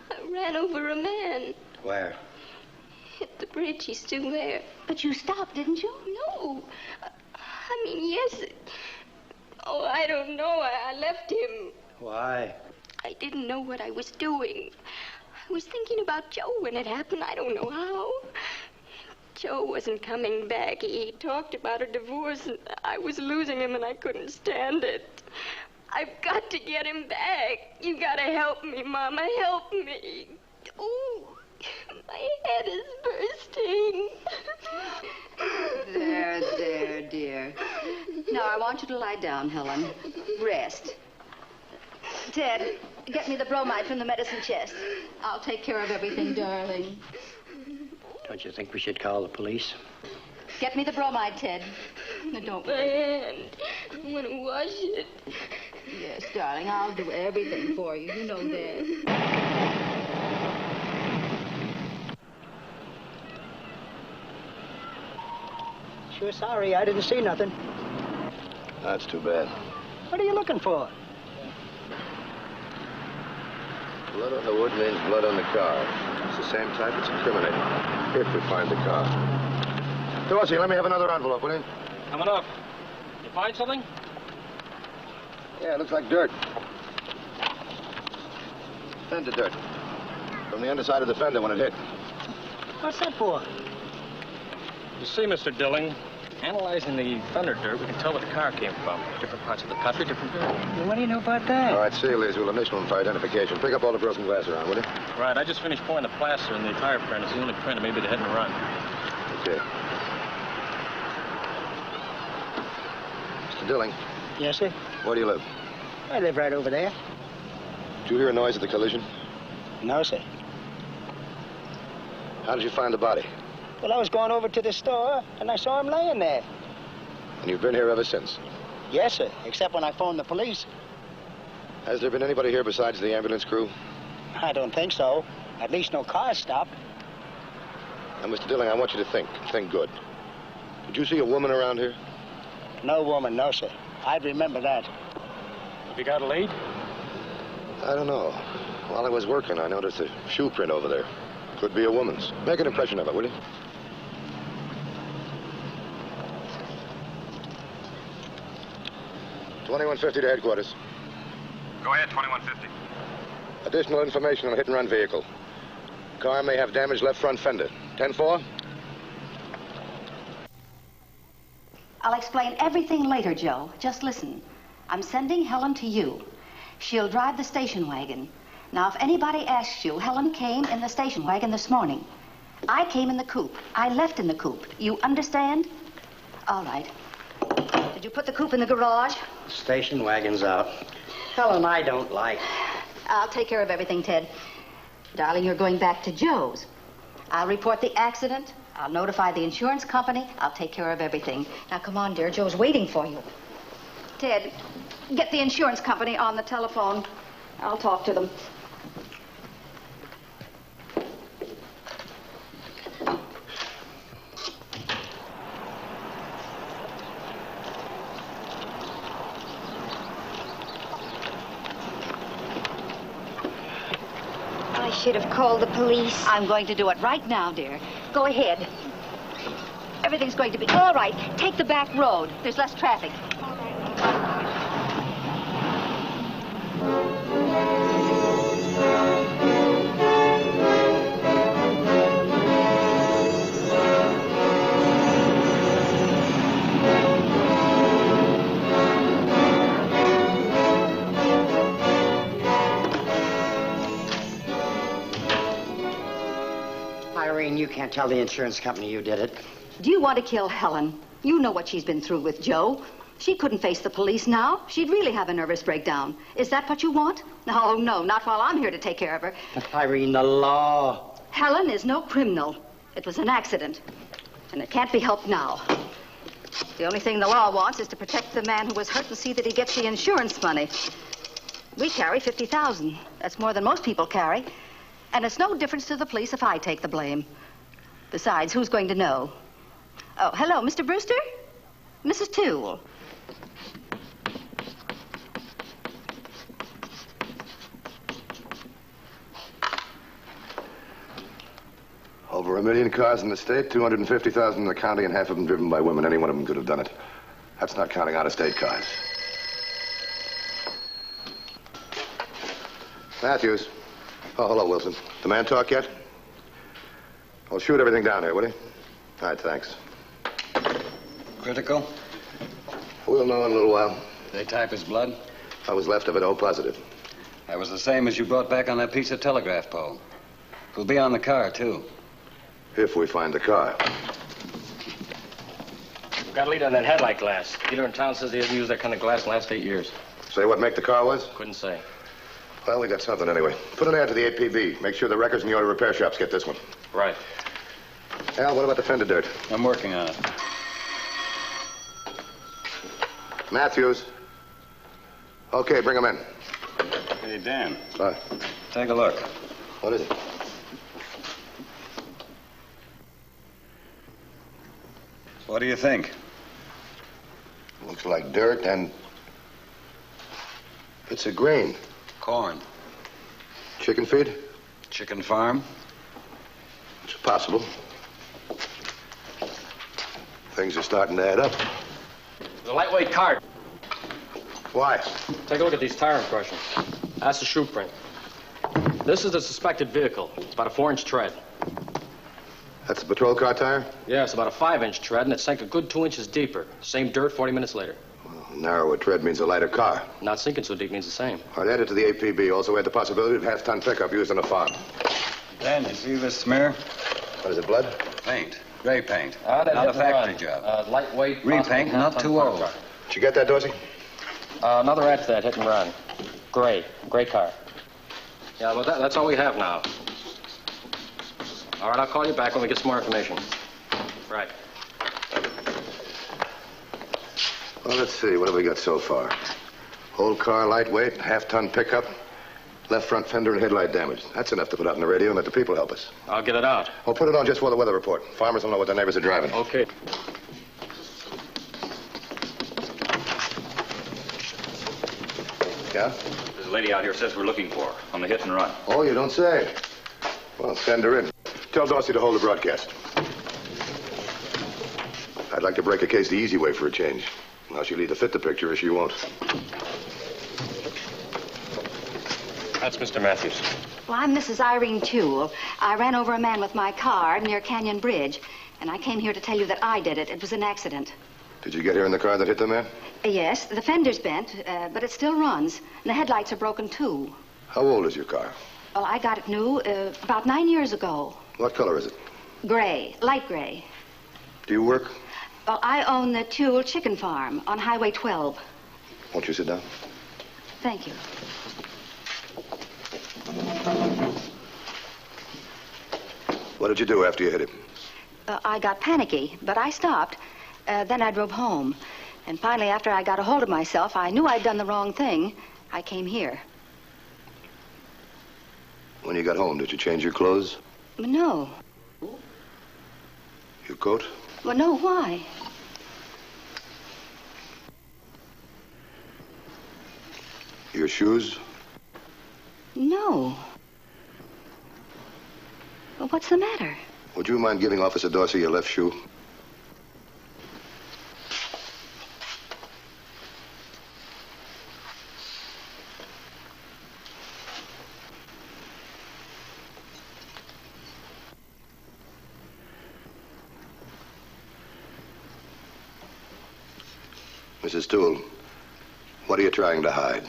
I ran over a man. Where? At the bridge. He's still there. But you stopped, didn't you? No. I mean, yes. Oh, I don't know. I left him. Why? I didn't know what I was doing. I was thinking about Joe when it happened. I don't know how. Joe wasn't coming back. He talked about a divorce, and I was losing him, and I couldn't stand it. I've got to get him back. You gotta help me, Mama. Help me. Ooh, my head is bursting. There, dear. Now, I want you to lie down, Helen. Rest. Ted, get me the bromide from the medicine chest. I'll take care of everything, darling. Don't you think we should call the police? Get me the bromide, Ted. No, don't My worry. hand. I want to wash it. Yes, darling, I'll do everything for you. You know that. Sure sorry, I didn't see nothing. That's too bad. What are you looking for? Blood on the wood means blood on the car. It's the same type, it's incriminating. If we find the car. Dorsey, let me have another envelope, will you? How enough? You find something? Yeah, it looks like dirt. Fender dirt. From the underside of the fender when it hit. What's that for? You see, Mr. Dilling, analyzing the thunder dirt, we can tell where the car came from. Different parts of the country, different dirt. Well, what do you know about that? All right, seal these. We'll initial them for identification. Pick up all the broken glass around, will you? Right, I just finished pouring the plaster in the tire print. It's the only print, maybe the hit and run. Okay. Mr. Dilling. Yes, sir? Where do you live? I live right over there. Did you hear a noise at the collision? No, sir. How did you find the body? Well, I was going over to the store, and I saw him laying there. And you've been here ever since? Yes, sir, except when I phoned the police. Has there been anybody here besides the ambulance crew? I don't think so. At least no cars stopped. Now, Mr. Dilling, I want you to think. Think good. Did you see a woman around here? No woman, no, sir. I'd remember that. Have you got a lead? I don't know. While I was working, I noticed a shoe print over there. Could be a woman's. Make an impression of it, will you? $21.50 to headquarters. Go ahead, 2150. Additional information on a hit-and-run vehicle. Car may have damaged left front fender. 10-4? I'll explain everything later, Joe. Just listen. I'm sending Helen to you. She'll drive the station wagon. Now, if anybody asks you, Helen came in the station wagon this morning. I came in the coupe. I left in the coupe. You understand? All right. Did you put the coupe in the garage? Station wagon's out. Helen, I don't like. I'll take care of everything, Ted. Darling, you're going back to Joe's. I'll report the accident. I'll notify the insurance company. I'll take care of everything. Now, come on, dear. Joe's waiting for you. Ted, get the insurance company on the telephone. I'll talk to them. I should have called the police. I'm going to do it right now, dear. Go ahead. Everything's going to be all right. Take the back road. There's less traffic. Irene, you can't tell the insurance company you did it. Do you want to kill Helen? You know what she's been through with Joe. She couldn't face the police now. She'd really have a nervous breakdown. Is that what you want? No, no, not while I'm here to take care of her. Irene, the law. Helen is no criminal. It was an accident, and it can't be helped now. The only thing the law wants is to protect the man who was hurt and see that he gets the insurance money. We carry $50,000. That's more than most people carry. And it's no difference to the police if I take the blame. Besides, who's going to know? Oh, hello, Mr. Brewster? Mrs. Toole. Over 1 million cars in the state, 250,000 in the county, and half of them driven by women. Any one of them could have done it. That's not counting out-of-state cars. Matthews. Oh, hello, Wilson. The man talk yet? Well, shoot everything down here, will you? All right, thanks. Critical? We'll know in a little while. They type his blood? I was left of it, O positive. That was the same as you brought back on that piece of telegraph pole. It'll be on the car, too. If we find the car. We've got a lead on that headlight glass. Dealer in town says he hasn't used that kind of glass in the last 8 years. Say what make the car was? Couldn't say. Well, we got something anyway. Put an ad to the APB. Make sure the records in the auto repair shops get this one. Right. Al, what about the fender dirt? I'm working on it. Matthews. Okay, bring him in. Hey, Dan. What? Take a look. What is it? What do you think? Looks like dirt and... It's a grain. Corn. Chicken feed? Chicken farm? It's possible. Things are starting to add up. It's a lightweight cart. Why? Take a look at these tire impressions. That's the shoe print. This is the suspected vehicle. It's about a 4-inch tread. That's the patrol car tire? Yeah, it's about a 5-inch tread, and it sank a good 2 inches deeper. Same dirt 40 minutes later. Well, narrower tread means a lighter car. Not sinking so deep means the same. All right, add it to the APB. Also add the possibility of half-ton pickup used on a farm. Dan, you see this smear? What is it, blood? Paint. Gray paint. That Not a factory run. job. Lightweight. Repaint, not too old. Did you get that, Dorsey? Another ad to that hit and run. Gray car. Yeah, well, that's all we have now. All right, I'll call you back when we get some more information. Right. Well, let's see. What have we got so far? Whole car, lightweight, half-ton pickup, left front fender and headlight damage. That's enough to put out on the radio and let the people help us. I'll get it out. Well, put it on just for the weather report. Farmers will know what their neighbors are driving. Okay. Yeah? There's a lady out here says we're looking for her on the hit and run. Oh, you don't say. Well, send her in. Tell Dorsey to hold the broadcast. I'd like to break a case the easy way for a change. Now, she'll either fit the picture or she won't. That's Mr. Matthews. Well, I'm Mrs. Irene Toole. I ran over a man with my car near Canyon Bridge, and I came here to tell you that I did it. It was an accident. Did you get here in the car that hit the man? Yes, the fender's bent, but it still runs. And the headlights are broken, too. How old is your car? Well, I got it new about 9 years ago. What color is it? Gray, light gray. Do you work? Well, I own the Toole Chicken Farm on Highway 12. Won't you sit down? Thank you. What did you do after you hit him? I got panicky, but I stopped. Then I drove home. And finally, after I got a hold of myself, I knew I'd done the wrong thing. I came here. When you got home, did you change your clothes? No. Your coat? Well, no, why? Your shoes? No. Well, what's the matter? Would you mind giving Officer Dorsey your left shoe? Mrs. Toole, what are you trying to hide?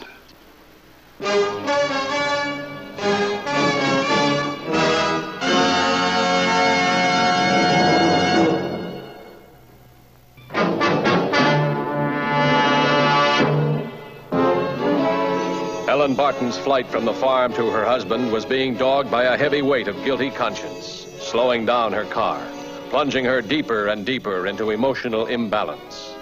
Ellen Barton's flight from the farm to her husband was being dogged by a heavy weight of guilty conscience, slowing down her car, plunging her deeper and deeper into emotional imbalance.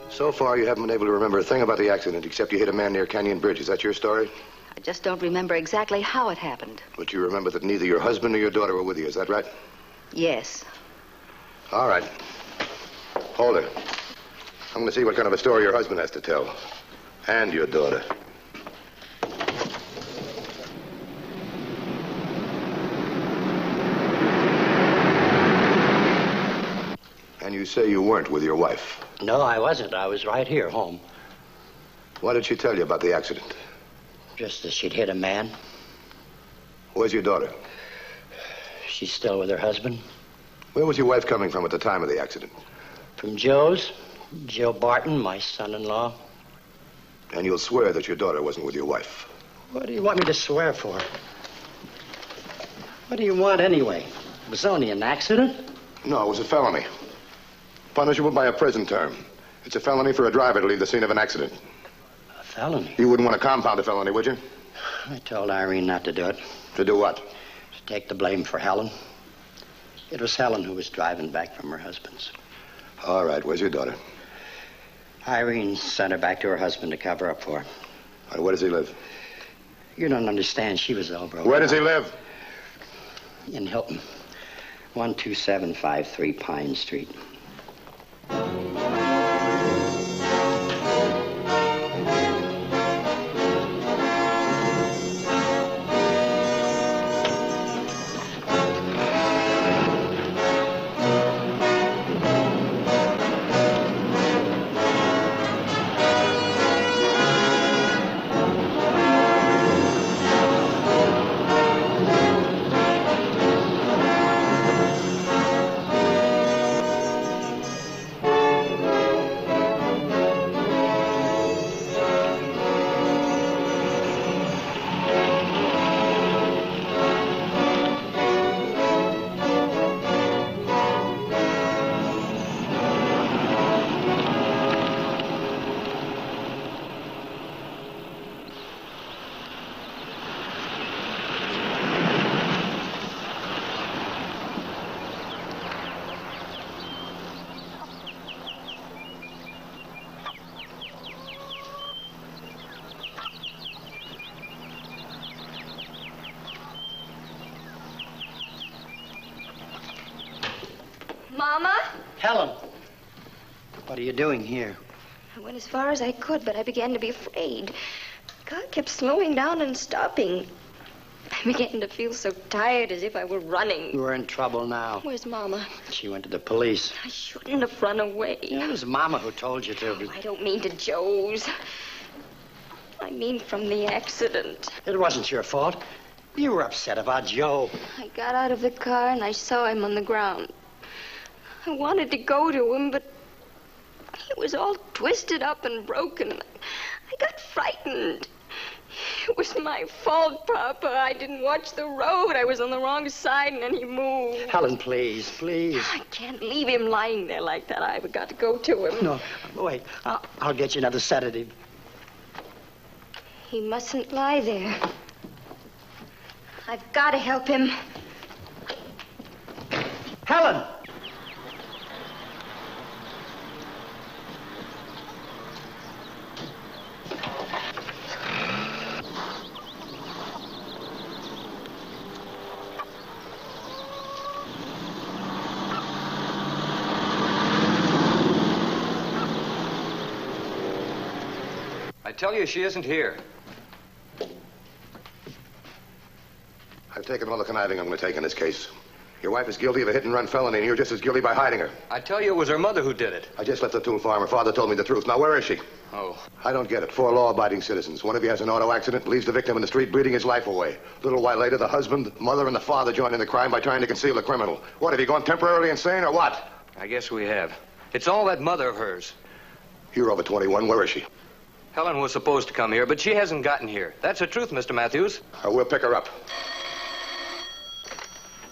So far, you haven't been able to remember a thing about the accident except you hit a man near Canyon Bridge. Is that your story? I just don't remember exactly how it happened. But you remember that neither your husband nor your daughter were with you. Is that right? Yes. All right. Hold her. I'm going to see what kind of a story your husband has to tell. And your daughter. And you say you weren't with your wife? No, I wasn't. I was right here, home. What did she tell you about the accident? Just that she'd hit a man. Where's your daughter? She's still with her husband. Where was your wife coming from at the time of the accident? From Joe's. Joe Barton, my son-in-law. And you'll swear that your daughter wasn't with your wife? What do you want me to swear for? What do you want anyway? It was only an accident. No, it was a felony. Punishable by a prison term. It's a felony for a driver to leave the scene of an accident. A felony? You wouldn't want to compound a felony, would you? I told Irene not to do it. To do what? To take the blame for Helen. It was Helen who was driving back from her husband's. All right, where's your daughter? Irene sent her back to her husband to cover up for her. Where does he live? You don't understand. She was all broken. Where does he live? In Hilton. 12753 Pine Street. Mama? Helen! What are you doing here? I went as far as I could, but I began to be afraid. The car kept slowing down and stopping. I I began to feel so tired, as if I were running. We're in trouble now. Where's Mama? She went to the police. I shouldn't have run away. It was Mama who told you to. I don't mean to Joe's. I mean from the accident. It wasn't your fault. You were upset about Joe. I got out of the car and I saw him on the ground. I wanted to go to him, but he was all twisted up and broken. I got frightened. It was my fault, Papa. I didn't watch the road. I was on the wrong side, and then he moved. Helen, please, please. I can't leave him lying there like that. I've got to go to him. No, wait. I'll get you another sedative. He mustn't lie there. I've got to help him. Helen! I tell you, she isn't here. I've taken all the conniving I'm going to take in this case. Your wife is guilty of a hit-and-run felony, and you're just as guilty by hiding her. I tell you, it was her mother who did it. I just left the tool farm. Her father told me the truth. Now, where is she? Oh. I don't get it. 4 law-abiding citizens. One of you has an auto accident, leaves the victim in the street, bleeding his life away. A little while later, the husband, mother, and the father join in the crime by trying to conceal the criminal. What, have you gone temporarily insane, or what? I guess we have. It's all that mother of hers. You're over 21. Where is she? Helen was supposed to come here, but she hasn't gotten here. That's the truth, Mr. Matthews. We'll pick her up.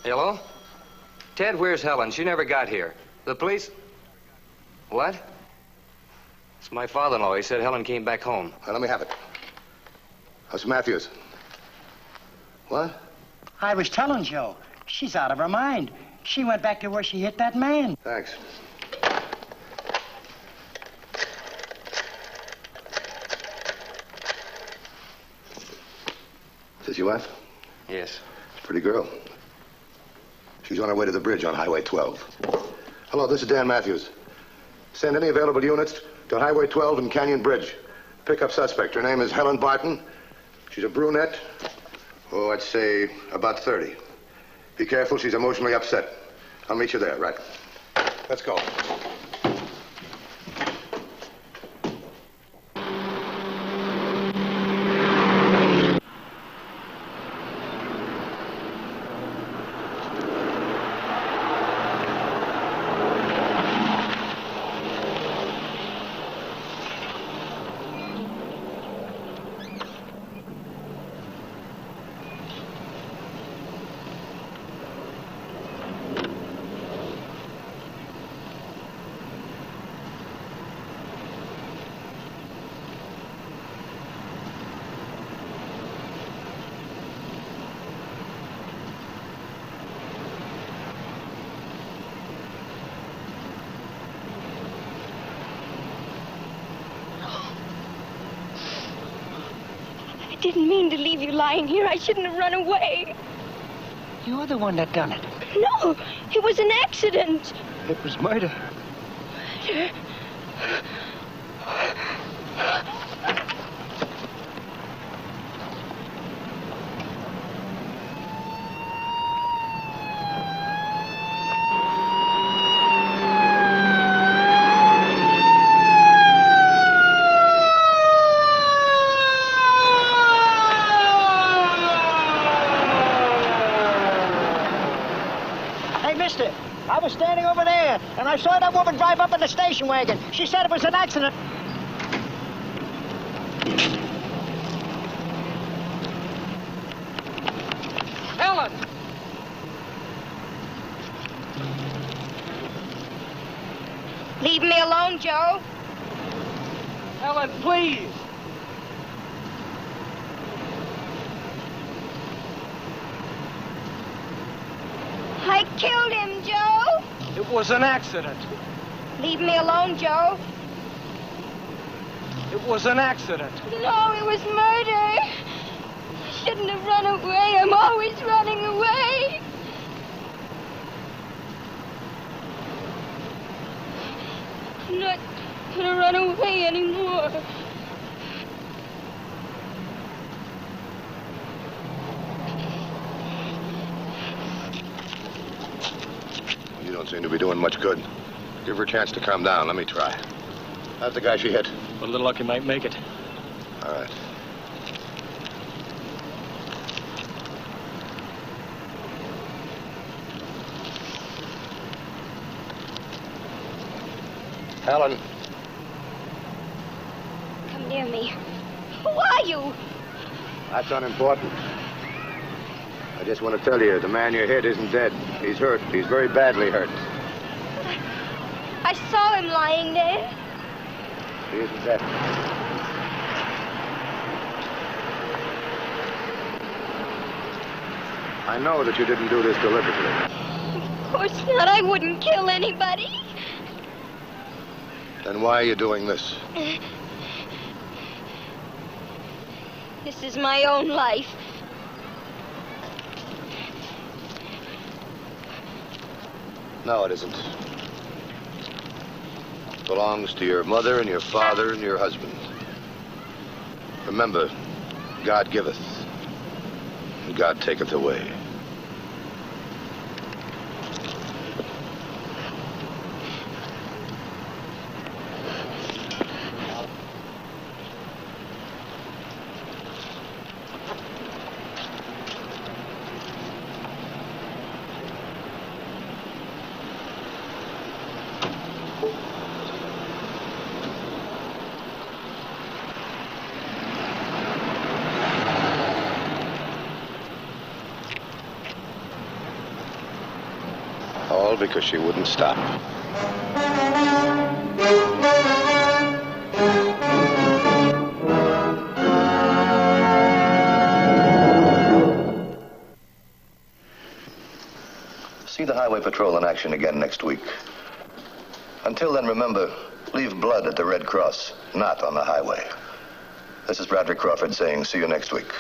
Hello? Ted, where's Helen? She never got here. The police? What? It's my father-in-law. He said Helen came back home. Well, let me have it. How's Matthews? What? I was telling Joe. She's out of her mind. She went back to where she hit that man. Thanks. Is this your wife? Yes. It's a pretty girl. She's on her way to the bridge on Highway 12. Hello, this is Dan Matthews. Send any available units to Highway 12 and Canyon Bridge. Pick up suspect. Her name is Helen Barton. She's a brunette. Oh, I'd say about 30. Be careful, she's emotionally upset. I'll meet you there, right? Let's go. I didn't mean to leave you lying here. I shouldn't have run away. You're the one that done it. No, it was an accident. It was murder. Murder? I was standing over there, and I saw that woman drive up in the station wagon. She said it was an accident. Helen! Leave me alone, Joe. Helen, please! I killed him, Joe. It was an accident. Leave me alone, Joe. It was an accident. No, it was murder. I shouldn't have run away. I'm always running away. I'm not gonna run away anymore. don't seem to be doing much good. Give her a chance to calm down. Let me try. How's the guy she hit? With a little luck, he might make it. All right. Helen. Come near me. Who are you? That's unimportant. I just want to tell you, the man you hit isn't dead. He's hurt. He's very badly hurt. I saw him lying there. He isn't dead. I know that you didn't do this deliberately. Of course not. I wouldn't kill anybody. Then why are you doing this? This is my own life. No, it isn't. It belongs to your mother and your father and your husband. Remember, God giveth, and God taketh away. All because she wouldn't stop. See the Highway Patrol in action again next week. Until then, remember, leave blood at the Red Cross, not on the highway. This is Bradley Crawford saying see you next week.